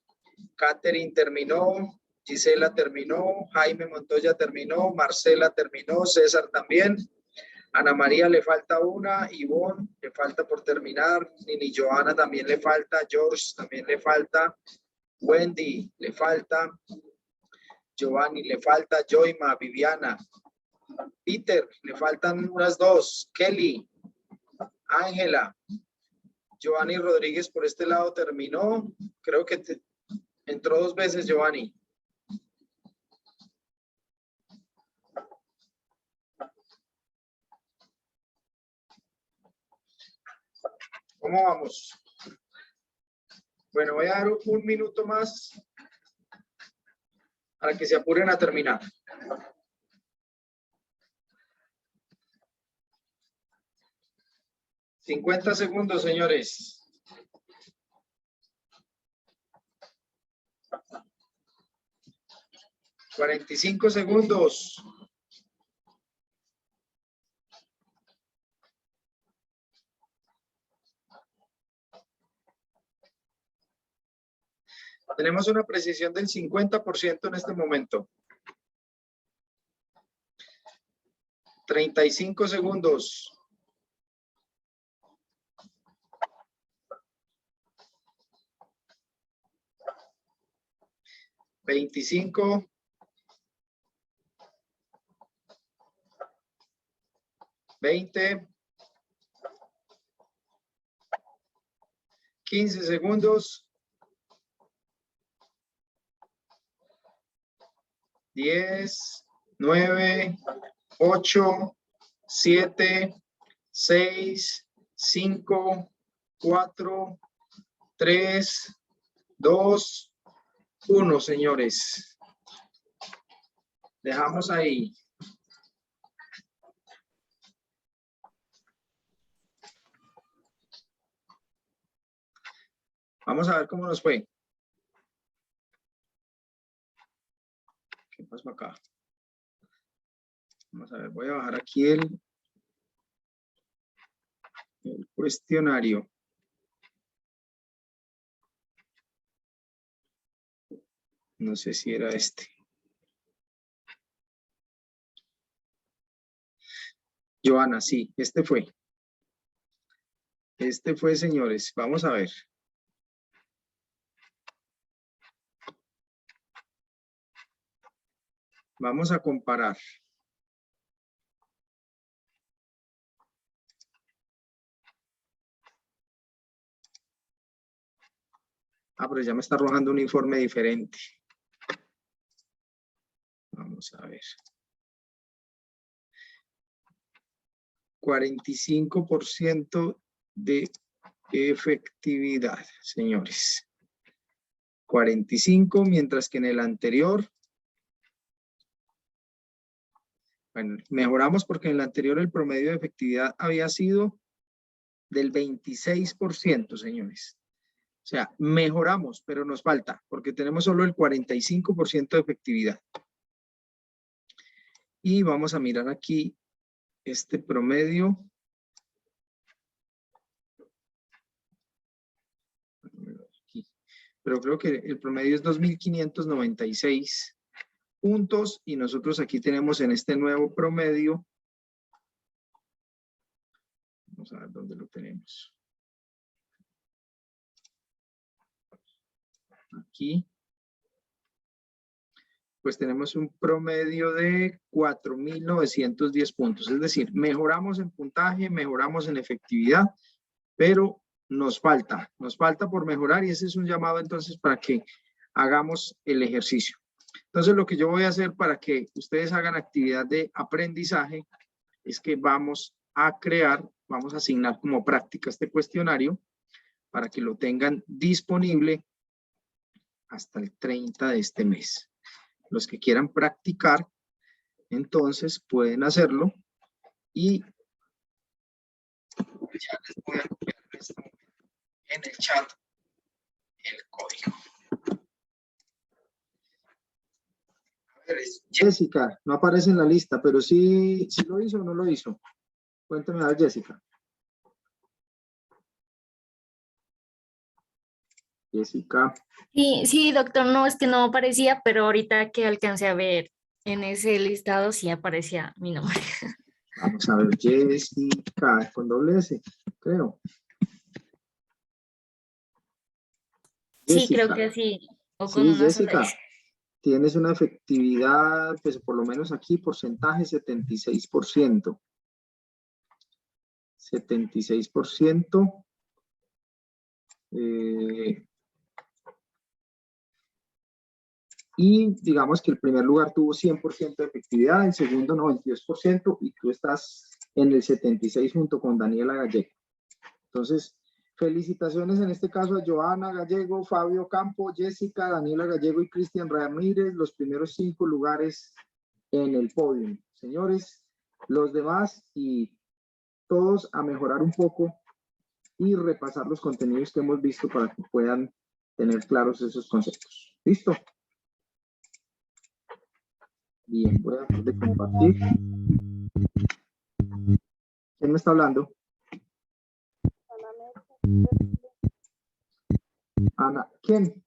Catherine terminó, Gisela terminó, Jaime Montoya terminó, Marcela terminó, César también, Ana María le falta una, Ivonne le falta por terminar, Nini Joana también le falta, George también le falta, Wendy le falta, Giovanni le falta, Joyma, Viviana, Peter le faltan unas dos, Kelly, Ángela, Giovanni Rodríguez por este lado terminó, creo que entró 2 veces Giovanni. ¿Cómo vamos? Bueno, voy a dar un minuto más para que se apuren a terminar. $50 segundos, señores. $45. Tenemos una precisión del 50% en este momento. 35 segundos. 25. 20. 15 segundos. 10, 9, 8, 7, 6, 5, 4, 3, 2, 1, señores. Dejamos ahí. Vamos a ver cómo nos fue. ¿Qué pasó acá? Vamos a ver, voy a bajar aquí el cuestionario. No sé si era este. Joana, sí, este fue. Este fue, señores. Vamos a ver. Vamos a comparar. Ah, pero ya me está arrojando un informe diferente. Vamos a ver. 45% de efectividad, señores. 45, mientras que en el anterior, bueno, mejoramos porque en el anterior el promedio de efectividad había sido del 26%, señores. O sea, mejoramos, pero nos falta, porque tenemos solo el 45% de efectividad. Y vamos a mirar aquí este promedio. Pero creo que el promedio es 2.596 puntos y nosotros aquí tenemos en este nuevo promedio, vamos a ver dónde lo tenemos. Aquí, pues tenemos un promedio de 4.910 puntos, es decir, mejoramos en puntaje, mejoramos en efectividad, pero nos falta por mejorar y ese es un llamado entonces para que hagamos el ejercicio. Entonces lo que yo voy a hacer para que ustedes hagan actividad de aprendizaje es que vamos a asignar como práctica este cuestionario para que lo tengan disponible hasta el 30 de este mes. Los que quieran practicar, entonces pueden hacerlo y ya les voy a copiar en el chat el código. Jessica, no aparece en la lista, pero sí lo hizo o no lo hizo. Cuéntame a ver, Jessica. Jessica. Sí, doctor, no, es que no aparecía, pero ahorita que alcancé a ver en ese listado sí aparecía mi nombre. Vamos a ver, Jessica, con doble S, creo. Sí, creo Jessica. que sí, o con Sí, una sola Jessica, S. tienes una efectividad, pues por lo menos aquí, porcentaje 76%. 76%. Y digamos que el primer lugar tuvo 100% de efectividad, el segundo 92% y tú estás en el 76% junto con Daniela Gallego. Entonces, felicitaciones en este caso a Joana Gallego, Fabio Campo, Jessica, Daniela Gallego y Cristian Ramírez, los primeros 5 lugares en el podio. Señores, los demás y todos a mejorar un poco y repasar los contenidos que hemos visto para que puedan tener claros esos conceptos. ¿Listo? Bien, voy a dejar de compartir. ¿Quién me está hablando? Ana, ¿quién?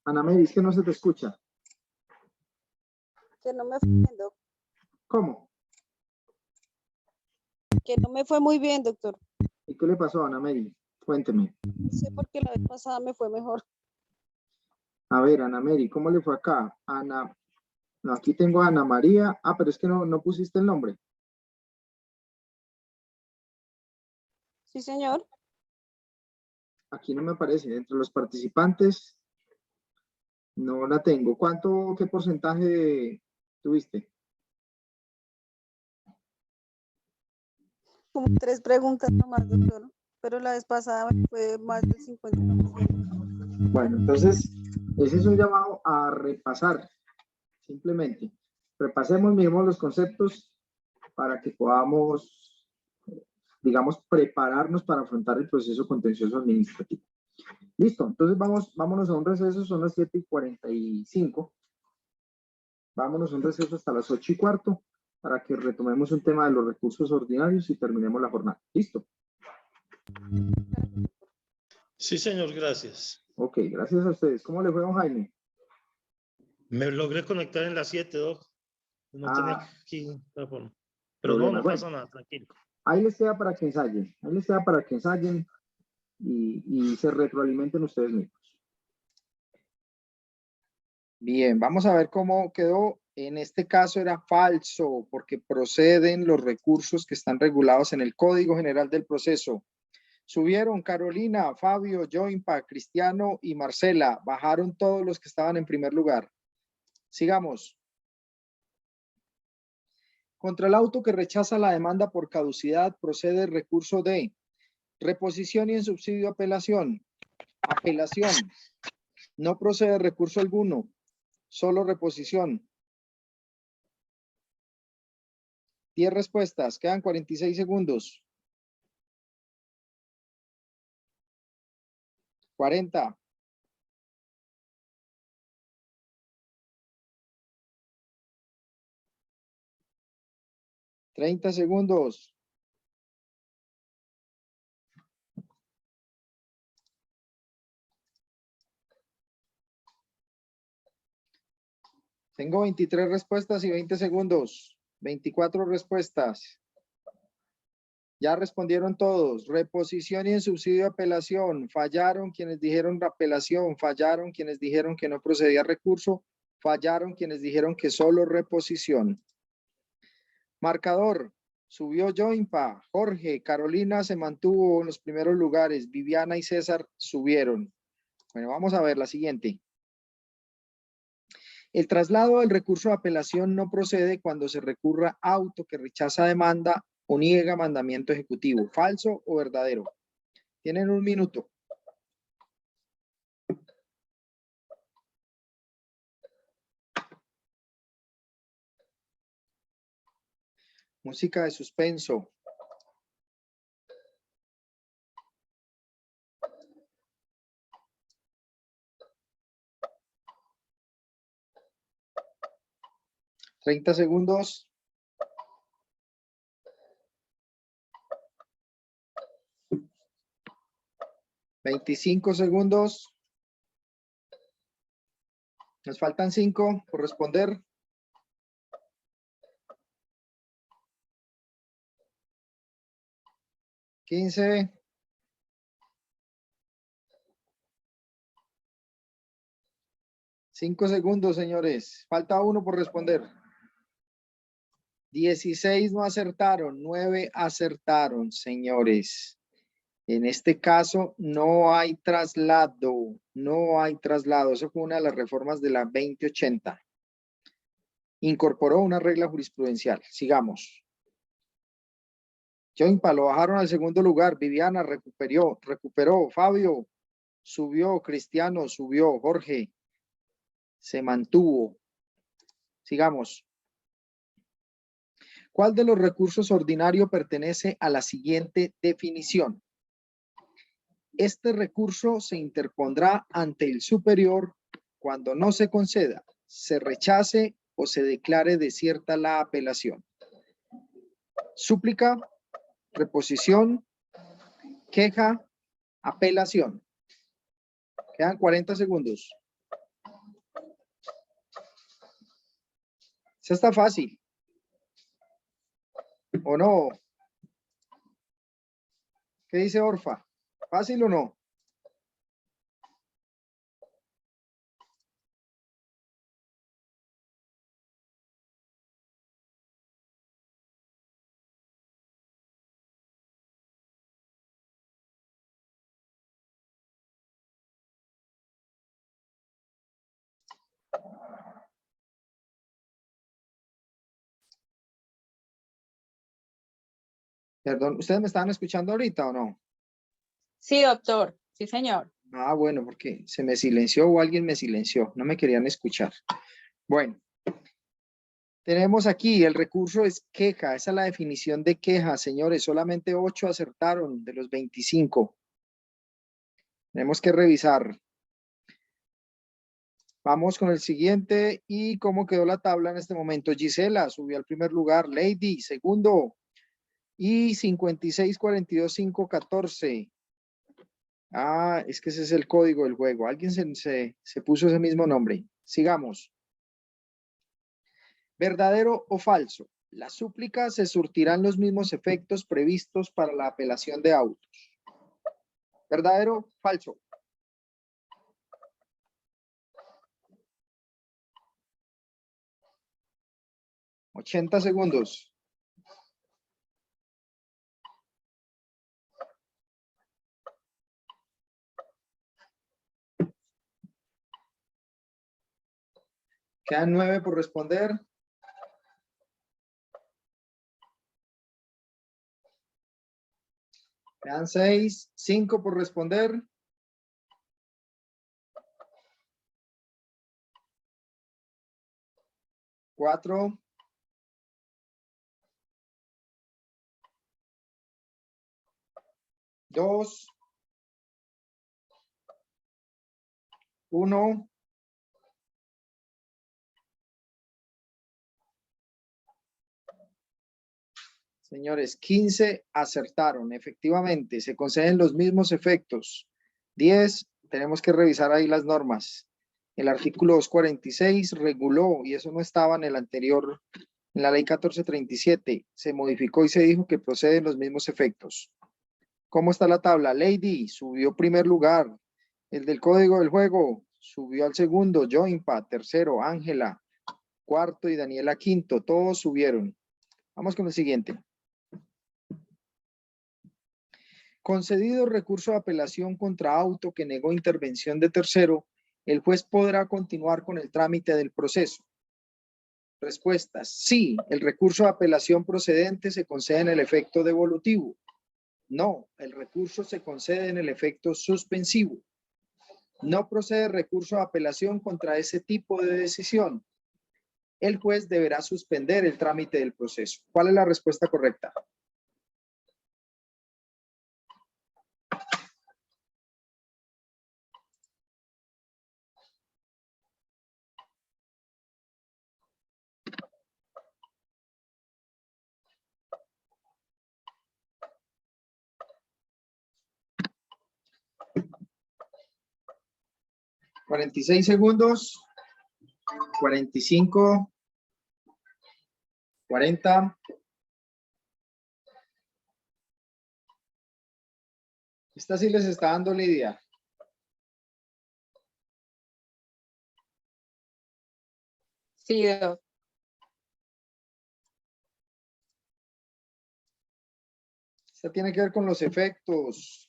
Ana Mary, es que no se te escucha. Que no me fue bien, doctor. ¿Cómo? Que no me fue muy bien, doctor. ¿Y qué le pasó a Ana Mary? Cuénteme. No sé por qué la vez pasada me fue mejor. A ver, Ana Mary, ¿cómo le fue acá? Ana, no, aquí tengo a Ana María. Ah, pero es que no pusiste el nombre. Sí, señor. Aquí no me aparece. Entre los participantes no la tengo. ¿Qué porcentaje tuviste? Como 3 preguntas nomás, doctor. Pero la vez pasada me fue más del 50%. Bueno, entonces, ese es un llamado a repasar. Simplemente, repasemos, miremos los conceptos para que podamos, digamos, prepararnos para afrontar el proceso contencioso administrativo. Listo, entonces vámonos a un receso, son las 7:45. Vámonos a un receso hasta las 8:15 para que retomemos un tema de los recursos ordinarios y terminemos la jornada. ¿Listo? Sí, señor, gracias. Ok, gracias a ustedes. ¿Cómo le fue, don Jaime? Me logré conectar en las 7, Doc. No tenía aquí, pero no pasa nada, tranquilo. Ahí les queda para que ensayen, y se retroalimenten ustedes mismos. Bien, vamos a ver cómo quedó. En este caso era falso porque proceden los recursos que están regulados en el Código General del Proceso. Subieron Carolina, Fabio, Joimpa, Cristiano y Marcela. Bajaron todos los que estaban en primer lugar. Sigamos. Contra el auto que rechaza la demanda por caducidad procede el recurso de reposición y en subsidio apelación. Apelación. No procede recurso alguno. Solo reposición. 10 respuestas. Quedan 46 segundos. 40. 30 segundos. Tengo 23 respuestas y 20 segundos. 24 respuestas. Ya respondieron todos. Reposición y en subsidio de apelación. Fallaron quienes dijeron apelación. Fallaron quienes dijeron que no procedía recurso. Fallaron quienes dijeron que solo reposición. Marcador. Subió Joimpa. Jorge. Carolina se mantuvo en los primeros lugares. Viviana y César subieron. Bueno, vamos a ver la siguiente. El traslado del recurso de apelación no procede cuando se recurra a auto que rechaza demanda o niega mandamiento ejecutivo. ¿Falso o verdadero? Tienen un minuto. Música de suspenso. ¿30 segundos? ¿25 segundos? Nos faltan 5 por responder. 15. 5 segundos, señores. Falta 1 por responder. 16 no acertaron, 9 acertaron, señores. En este caso no hay traslado, no hay traslado. Eso fue una de las reformas de la 2080. Incorporó una regla jurisprudencial. Sigamos. Joimpa lo bajaron al segundo lugar. Viviana recuperó. Fabio subió. Cristiano subió. Jorge se mantuvo. Sigamos. ¿Cuál de los recursos ordinarios pertenece a la siguiente definición? Este recurso se interpondrá ante el superior cuando no se conceda, se rechace o se declare desierta la apelación. Súplica, reposición, queja, apelación. Quedan 40 segundos. Eso está fácil. ¿O no? ¿Qué dice Orfa? ¿Fácil o no? Perdón, ¿ustedes me estaban escuchando ahorita o no? Sí, doctor. Sí, señor. Ah, bueno, porque se me silenció o alguien me silenció. No me querían escuchar. Bueno. Tenemos aquí, el recurso es queja. Esa es la definición de queja, señores. Solamente 8 acertaron de los 25. Tenemos que revisar. Vamos con el siguiente. ¿Y cómo quedó la tabla en este momento? Gisela subió al primer lugar. Lady, segundo. Y 56, 42, 5, 14. Ah, es que ese es el código del juego. Alguien se puso ese mismo nombre. Sigamos. ¿Verdadero o falso? La súplica se surtirán los mismos efectos previstos para la apelación de autos. ¿Verdadero o falso? $80 segundos. Quedan 9 por responder. Quedan 6, 5 por responder. 4. 2. 1. Señores, 15 acertaron. Efectivamente, se conceden los mismos efectos. 10, tenemos que revisar ahí las normas. El artículo 246 reguló, y eso no estaba en el anterior, en la ley 1437, se modificó y se dijo que proceden los mismos efectos. ¿Cómo está la tabla? Lady subió primer lugar. El del código del juego subió al segundo. Joinpa, tercero. Ángela, cuarto. Y Daniela, quinto. Todos subieron. Vamos con el siguiente. Concedido recurso de apelación contra auto que negó intervención de tercero, el juez podrá continuar con el trámite del proceso. Respuestas. Sí, el recurso de apelación procedente se concede en el efecto devolutivo. No, el recurso se concede en el efecto suspensivo. No procede recurso de apelación contra ese tipo de decisión. El juez deberá suspender el trámite del proceso. ¿Cuál es la respuesta correcta? ¿46 segundos? 45. 40. Esta sí les está dando Lidia. Sí, doc. Esta tiene que ver con los efectos.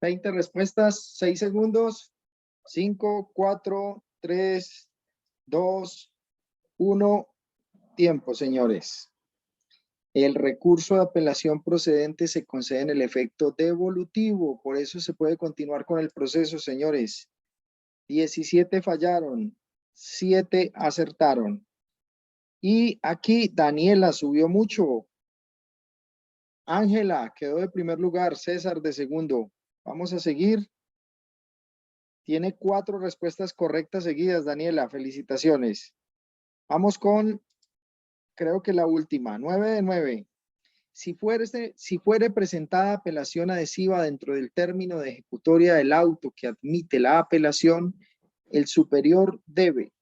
¿20 respuestas? 6 segundos. 5, 4, 3, 2, 1. Tiempo, señores. El recurso de apelación procedente se concede en el efecto devolutivo. Por eso se puede continuar con el proceso, señores. 17 fallaron. 7 acertaron. Y aquí Daniela subió mucho. Ángela quedó de primer lugar. César de segundo. Vamos a seguir. Tiene 4 respuestas correctas seguidas, Daniela. Felicitaciones. Vamos con, creo que la última. 9 de 9. Si fuere presentada apelación adhesiva dentro del término de ejecutoria del auto que admite la apelación, el superior debe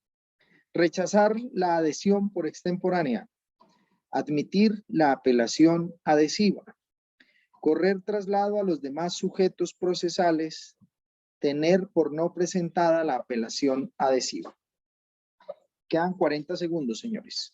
rechazar la adhesión por extemporánea, admitir la apelación adhesiva, correr traslado a los demás sujetos procesales, tener por no presentada la apelación adhesiva. Quedan 40 segundos, señores.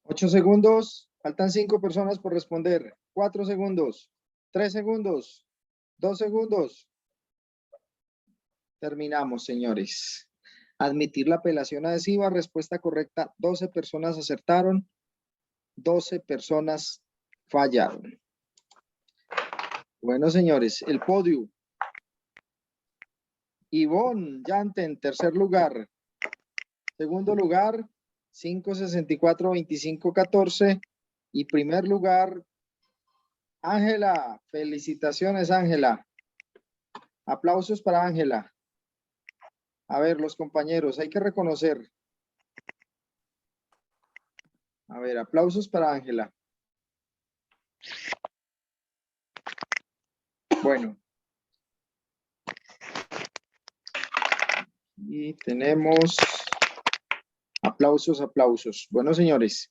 Ocho segundos. Faltan 5 personas por responder. 4 segundos. 3 segundos. 2 segundos. Terminamos, señores. Admitir la apelación adhesiva. Respuesta correcta. 12 personas acertaron. 12 personas fallaron. Bueno, señores, el podio. Ivonne Yanten, tercer lugar. Segundo lugar, 564-25-14. Y primer lugar, Ángela. Felicitaciones, Ángela. Aplausos para Ángela. A ver, los compañeros, hay que reconocer. A ver, aplausos para Ángela. Bueno. Y tenemos aplausos, aplausos. Bueno, señores.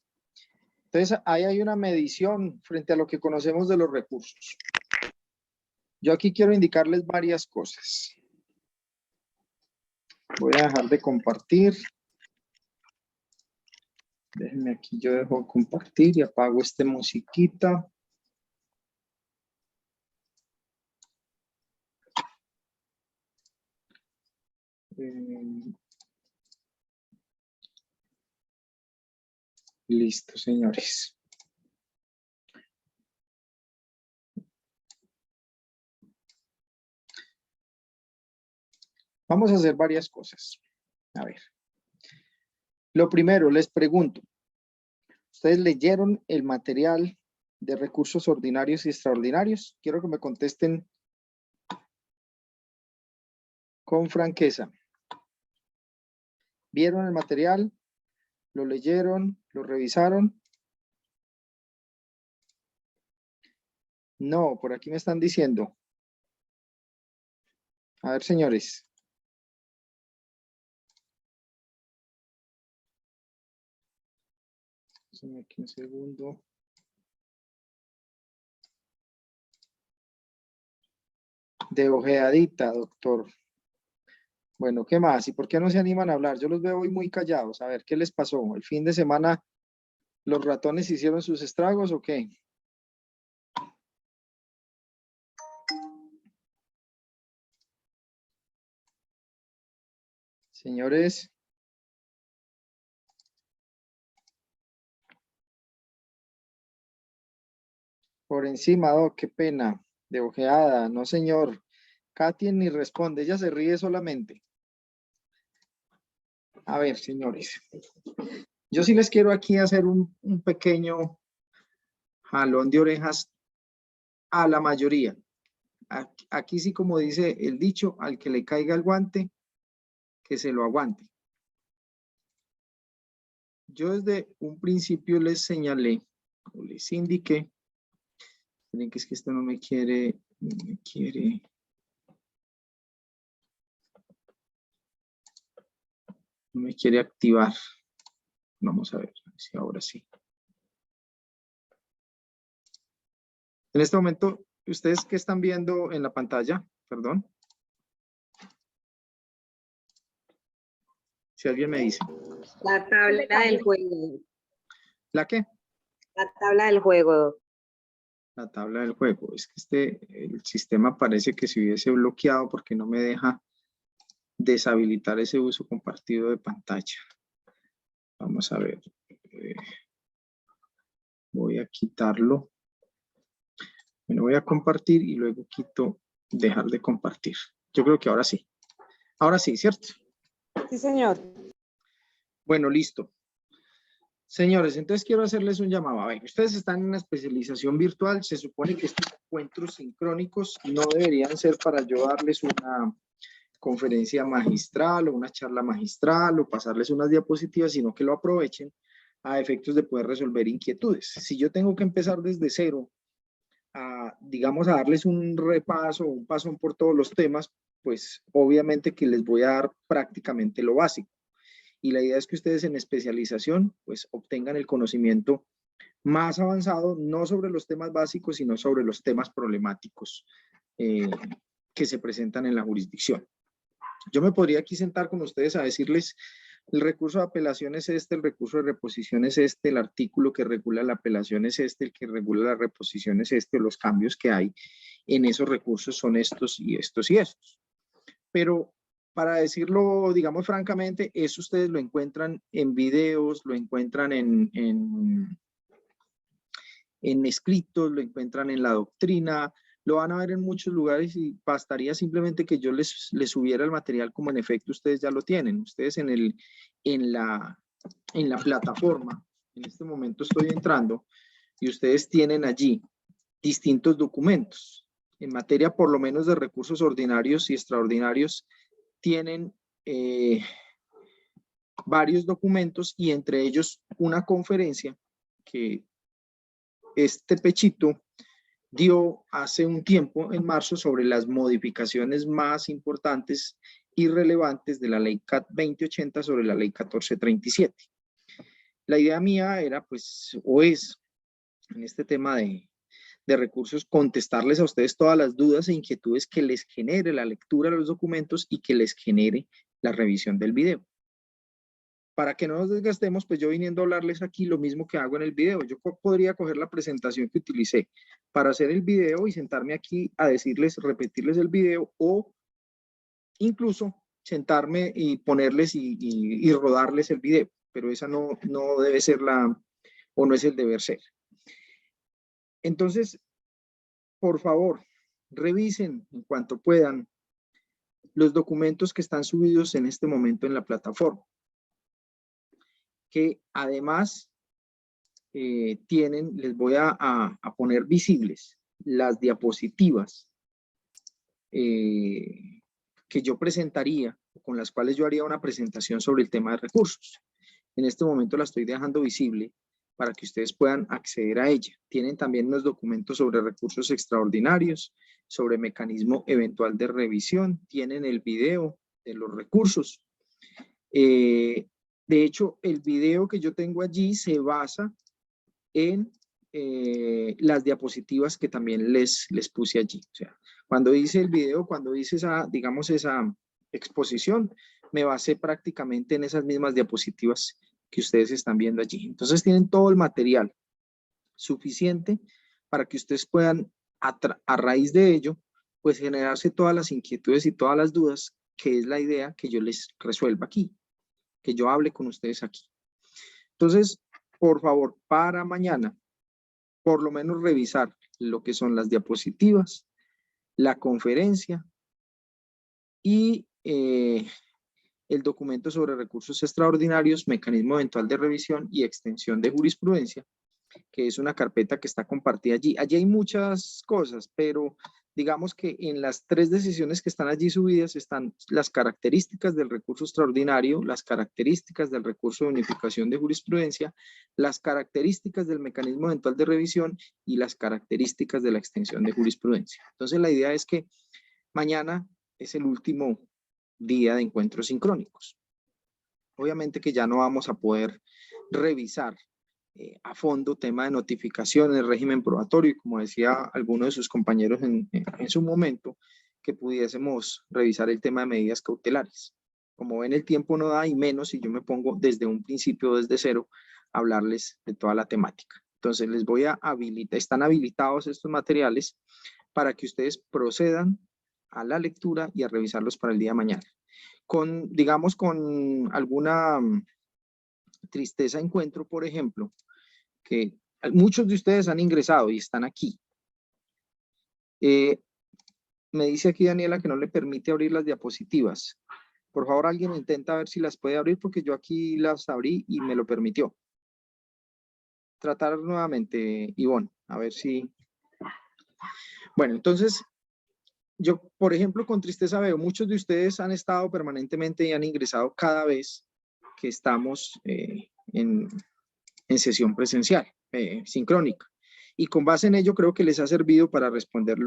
Entonces, ahí hay una medición frente a lo que conocemos de los recursos. Yo aquí quiero indicarles varias cosas. Voy a dejar de compartir. Déjenme aquí, yo dejo de compartir y apago esta musiquita. Listo, señores. Vamos a hacer varias cosas. A ver. Lo primero, les pregunto. ¿Ustedes leyeron el material de recursos ordinarios y extraordinarios? Quiero que me contesten con franqueza. ¿Vieron el material? ¿Lo leyeron? ¿Lo revisaron? No, por aquí me están diciendo. A ver, señores. Aquí un segundo. De ojeadita, doctor. Bueno, ¿qué más? ¿Y por qué no se animan a hablar? Yo los veo hoy muy callados. A ver, ¿qué les pasó? ¿El fin de semana los ratones hicieron sus estragos o qué? Señores. Por encima, qué pena. De ojeada, no señor. Katy ni responde, ella se ríe solamente. A ver, señores. Yo sí les quiero aquí hacer un pequeño jalón de orejas a la mayoría. Aquí sí, como dice el dicho, al que le caiga el guante, que se lo aguante. Yo desde un principio les señalé, o les indiqué, miren que es que esto no me quiere activar. Vamos a ver si ahora sí. En este momento, ¿ustedes qué están viendo en la pantalla? Perdón. Si alguien me dice. La tabla del juego. ¿La qué? La tabla del juego. La tabla del juego. Es que el sistema parece que se hubiese bloqueado porque no me deja deshabilitar ese uso compartido de pantalla. Vamos a ver. Voy a quitarlo. Bueno, voy a compartir y luego quito dejar de compartir. Yo creo que ahora sí. Ahora sí, ¿cierto? Sí, señor. Bueno, listo. Señores, entonces quiero hacerles un llamado. A ver, ustedes están en una especialización virtual. Se supone que estos encuentros sincrónicos no deberían ser para yo darles una conferencia magistral o una charla magistral o pasarles unas diapositivas, sino que lo aprovechen a efectos de poder resolver inquietudes. Si yo tengo que empezar desde cero digamos, a darles un repaso, un pasón por todos los temas, pues obviamente que les voy a dar prácticamente lo básico. Y la idea es que ustedes en especialización, pues obtengan el conocimiento más avanzado, no sobre los temas básicos, sino sobre los temas problemáticos que se presentan en la jurisdicción. Yo me podría aquí sentar con ustedes a decirles, el recurso de apelación es este, el recurso de reposición es este, el artículo que regula la apelación es este, el que regula la reposición es este, los cambios que hay en esos recursos son estos y estos y estos. Pero para decirlo, digamos francamente, eso ustedes lo encuentran en videos, lo encuentran en escritos, lo encuentran en la doctrina, lo van a ver en muchos lugares y bastaría simplemente que yo les subiera el material como en efecto ustedes ya lo tienen. Ustedes en la plataforma, en este momento estoy entrando y ustedes tienen allí distintos documentos. En materia por lo menos de recursos ordinarios y extraordinarios tienen varios documentos y entre ellos una conferencia que este pechito dio hace un tiempo, en marzo, sobre las modificaciones más importantes y relevantes de la ley CAT 2080 sobre la ley 1437. La idea mía era, pues, o es, en este tema de recursos, contestarles a ustedes todas las dudas e inquietudes que les genere la lectura de los documentos y que les genere la revisión del video. Para que no nos desgastemos, pues yo viniendo a hablarles aquí lo mismo que hago en el video. Yo podría coger la presentación que utilicé para hacer el video y sentarme aquí a decirles, repetirles el video, o incluso sentarme y ponerles y rodarles el video. Pero esa no debe ser o no es el deber ser. Entonces, por favor, revisen en cuanto puedan los documentos que están subidos en este momento en la plataforma, que además les voy a poner visibles las diapositivas que yo presentaría, con las cuales yo haría una presentación sobre el tema de recursos. En este momento la estoy dejando visible para que ustedes puedan acceder a ella. Tienen también unos documentos sobre recursos extraordinarios, sobre mecanismo eventual de revisión, tienen el video de los recursos. De hecho, el video que yo tengo allí se basa en las diapositivas que también les puse allí. O sea, cuando hice el video, cuando hice esa exposición, me basé prácticamente en esas mismas diapositivas que ustedes están viendo allí. Entonces tienen todo el material suficiente para que ustedes puedan, a raíz de ello, pues generarse todas las inquietudes y todas las dudas, que es la idea que yo les resuelva aquí, que yo hable con ustedes aquí. Entonces, por favor, para mañana, por lo menos revisar lo que son las diapositivas, la conferencia y el documento sobre recursos extraordinarios, mecanismo eventual de revisión y extensión de jurisprudencia, que es una carpeta que está compartida allí. Allí hay muchas cosas, pero digamos que en las 3 decisiones que están allí subidas están las características del recurso extraordinario, las características del recurso de unificación de jurisprudencia, las características del mecanismo eventual de revisión y las características de la extensión de jurisprudencia. Entonces la idea es que mañana es el último día de encuentros sincrónicos. Obviamente que ya no vamos a poder revisar a fondo tema de notificación, el régimen probatorio, y como decía alguno de sus compañeros en su momento, que pudiésemos revisar el tema de medidas cautelares. Como ven, el tiempo no da, y menos si yo me pongo desde un principio, desde cero, a hablarles de toda la temática. Entonces les voy a habilitar, están habilitados estos materiales para que ustedes procedan a la lectura y a revisarlos para el día de mañana. Digamos, con alguna tristeza encuentro, por ejemplo, que muchos de ustedes han ingresado y están aquí. Me dice aquí Daniela que no le permite abrir las diapositivas. Por favor, alguien intenta ver si las puede abrir, porque yo aquí las abrí y me lo permitió. Tratar nuevamente, Ivonne, a ver si... Bueno, entonces, yo, por ejemplo, con tristeza veo, muchos de ustedes han estado permanentemente y han ingresado cada vez que estamos en sesión presencial, sincrónica. Y con base en ello creo que les ha servido para responder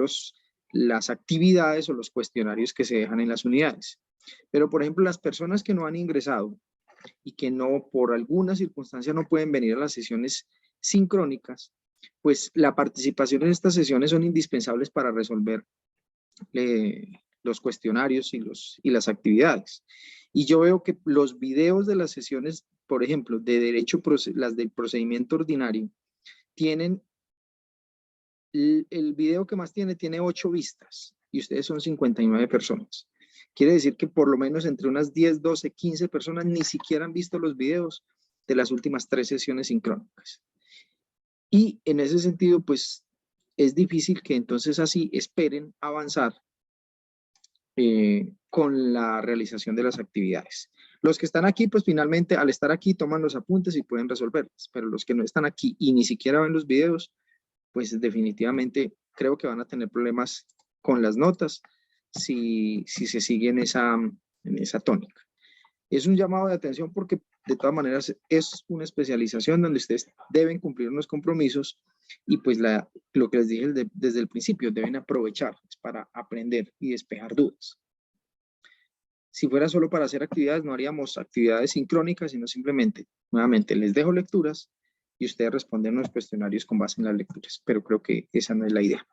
las actividades o los cuestionarios que se dejan en las unidades. Pero, por ejemplo, las personas que no han ingresado y que no, por alguna circunstancia, no pueden venir a las sesiones sincrónicas, pues la participación en estas sesiones son indispensables para resolver los cuestionarios y las actividades. Y yo veo que los videos de las sesiones, por ejemplo, de derecho, las del procedimiento ordinario, tienen, el video que más tiene 8 vistas, y ustedes son 59 personas. Quiere decir que por lo menos entre unas 10, 12, 15 personas ni siquiera han visto los videos de las últimas 3 sesiones sincrónicas. Y en ese sentido, pues, es difícil que entonces así esperen avanzar con la realización de las actividades. Los que están aquí, pues finalmente al estar aquí toman los apuntes y pueden resolverlas, pero los que no están aquí y ni siquiera ven los videos, pues definitivamente creo que van a tener problemas con las notas si se sigue en esa tónica. Es un llamado de atención porque de todas maneras es una especialización donde ustedes deben cumplir unos compromisos y pues lo que les dije desde el principio, deben aprovechar para aprender y despejar dudas. Si fuera solo para hacer actividades, no haríamos actividades sincrónicas, sino simplemente, nuevamente, les dejo lecturas y ustedes responden los cuestionarios con base en las lecturas, pero creo que esa no es la idea.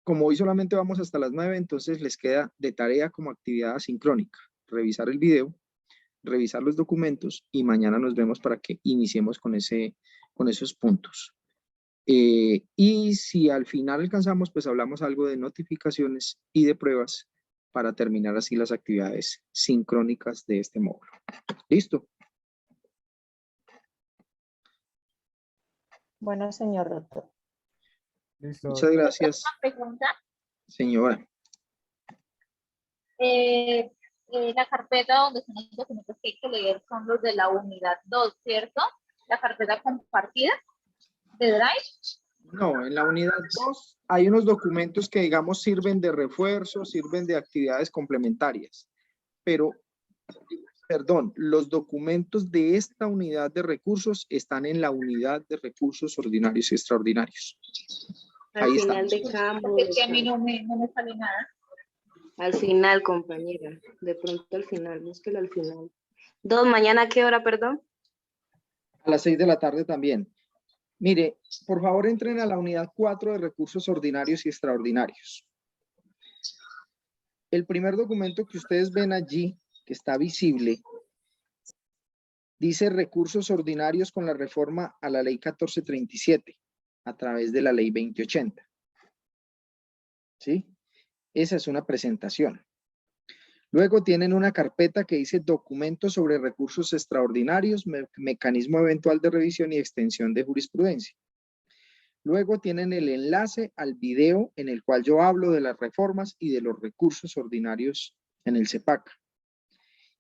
Como hoy solamente vamos hasta las 9, entonces les queda de tarea como actividad asincrónica, revisar el video, revisar los documentos y mañana nos vemos para que iniciemos con esos puntos. Y si al final alcanzamos, pues hablamos algo de notificaciones y de pruebas para terminar así las actividades sincrónicas de este módulo. ¿Listo? Bueno, señor doctor. Listo. Muchas gracias, Una pregunta. señora. La carpeta donde están los documentos que hay que leer son los de la unidad 2, ¿cierto? La carpeta compartida de Drive. No, en la unidad 2 hay unos documentos que, digamos, sirven de refuerzo, sirven de actividades complementarias. Pero, perdón, los documentos de esta unidad de recursos están en la unidad de recursos ordinarios y extraordinarios. Al Ahí final estamos. de campo. Porque es que a mí no me sale nada. Al final, compañera. De pronto al final, búsquelo al final. 2, ¿mañana a qué hora, perdón? A las 6 de la tarde también. Mire, por favor entren a la unidad 4 de recursos ordinarios y extraordinarios. El primer documento que ustedes ven allí, que está visible, dice recursos ordinarios con la reforma a la ley 1437, a través de la ley 2080. ¿Sí? Esa es una presentación. Luego tienen una carpeta que dice documentos sobre recursos extraordinarios, mecanismo eventual de revisión y extensión de jurisprudencia. Luego tienen el enlace al video en el cual yo hablo de las reformas y de los recursos ordinarios en el CEPAC.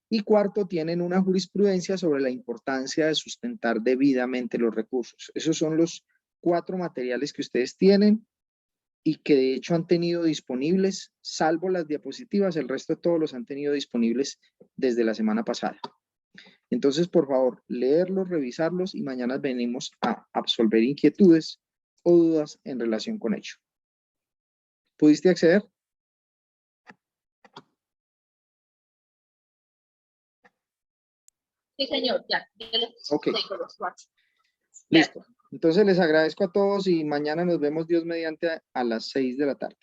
Y cuarto, tienen una jurisprudencia sobre la importancia de sustentar debidamente los recursos. Esos son los 4 materiales que ustedes tienen y que de hecho han tenido disponibles, salvo las diapositivas, el resto de todos los han tenido disponibles desde la semana pasada. Entonces, por favor, leerlos, revisarlos y mañana venimos a absolver inquietudes o dudas en relación con ello. ¿Pudiste acceder? Sí, señor, ya. Ok. Tengo los 4. Listo. Entonces les agradezco a todos y mañana nos vemos Dios mediante a las 6 de la tarde.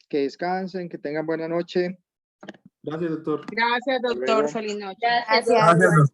Que descansen, que tengan buena noche. Gracias, doctor. Gracias, luego. doctor. Feliz noche. Gracias. Gracias. Gracias, doctor.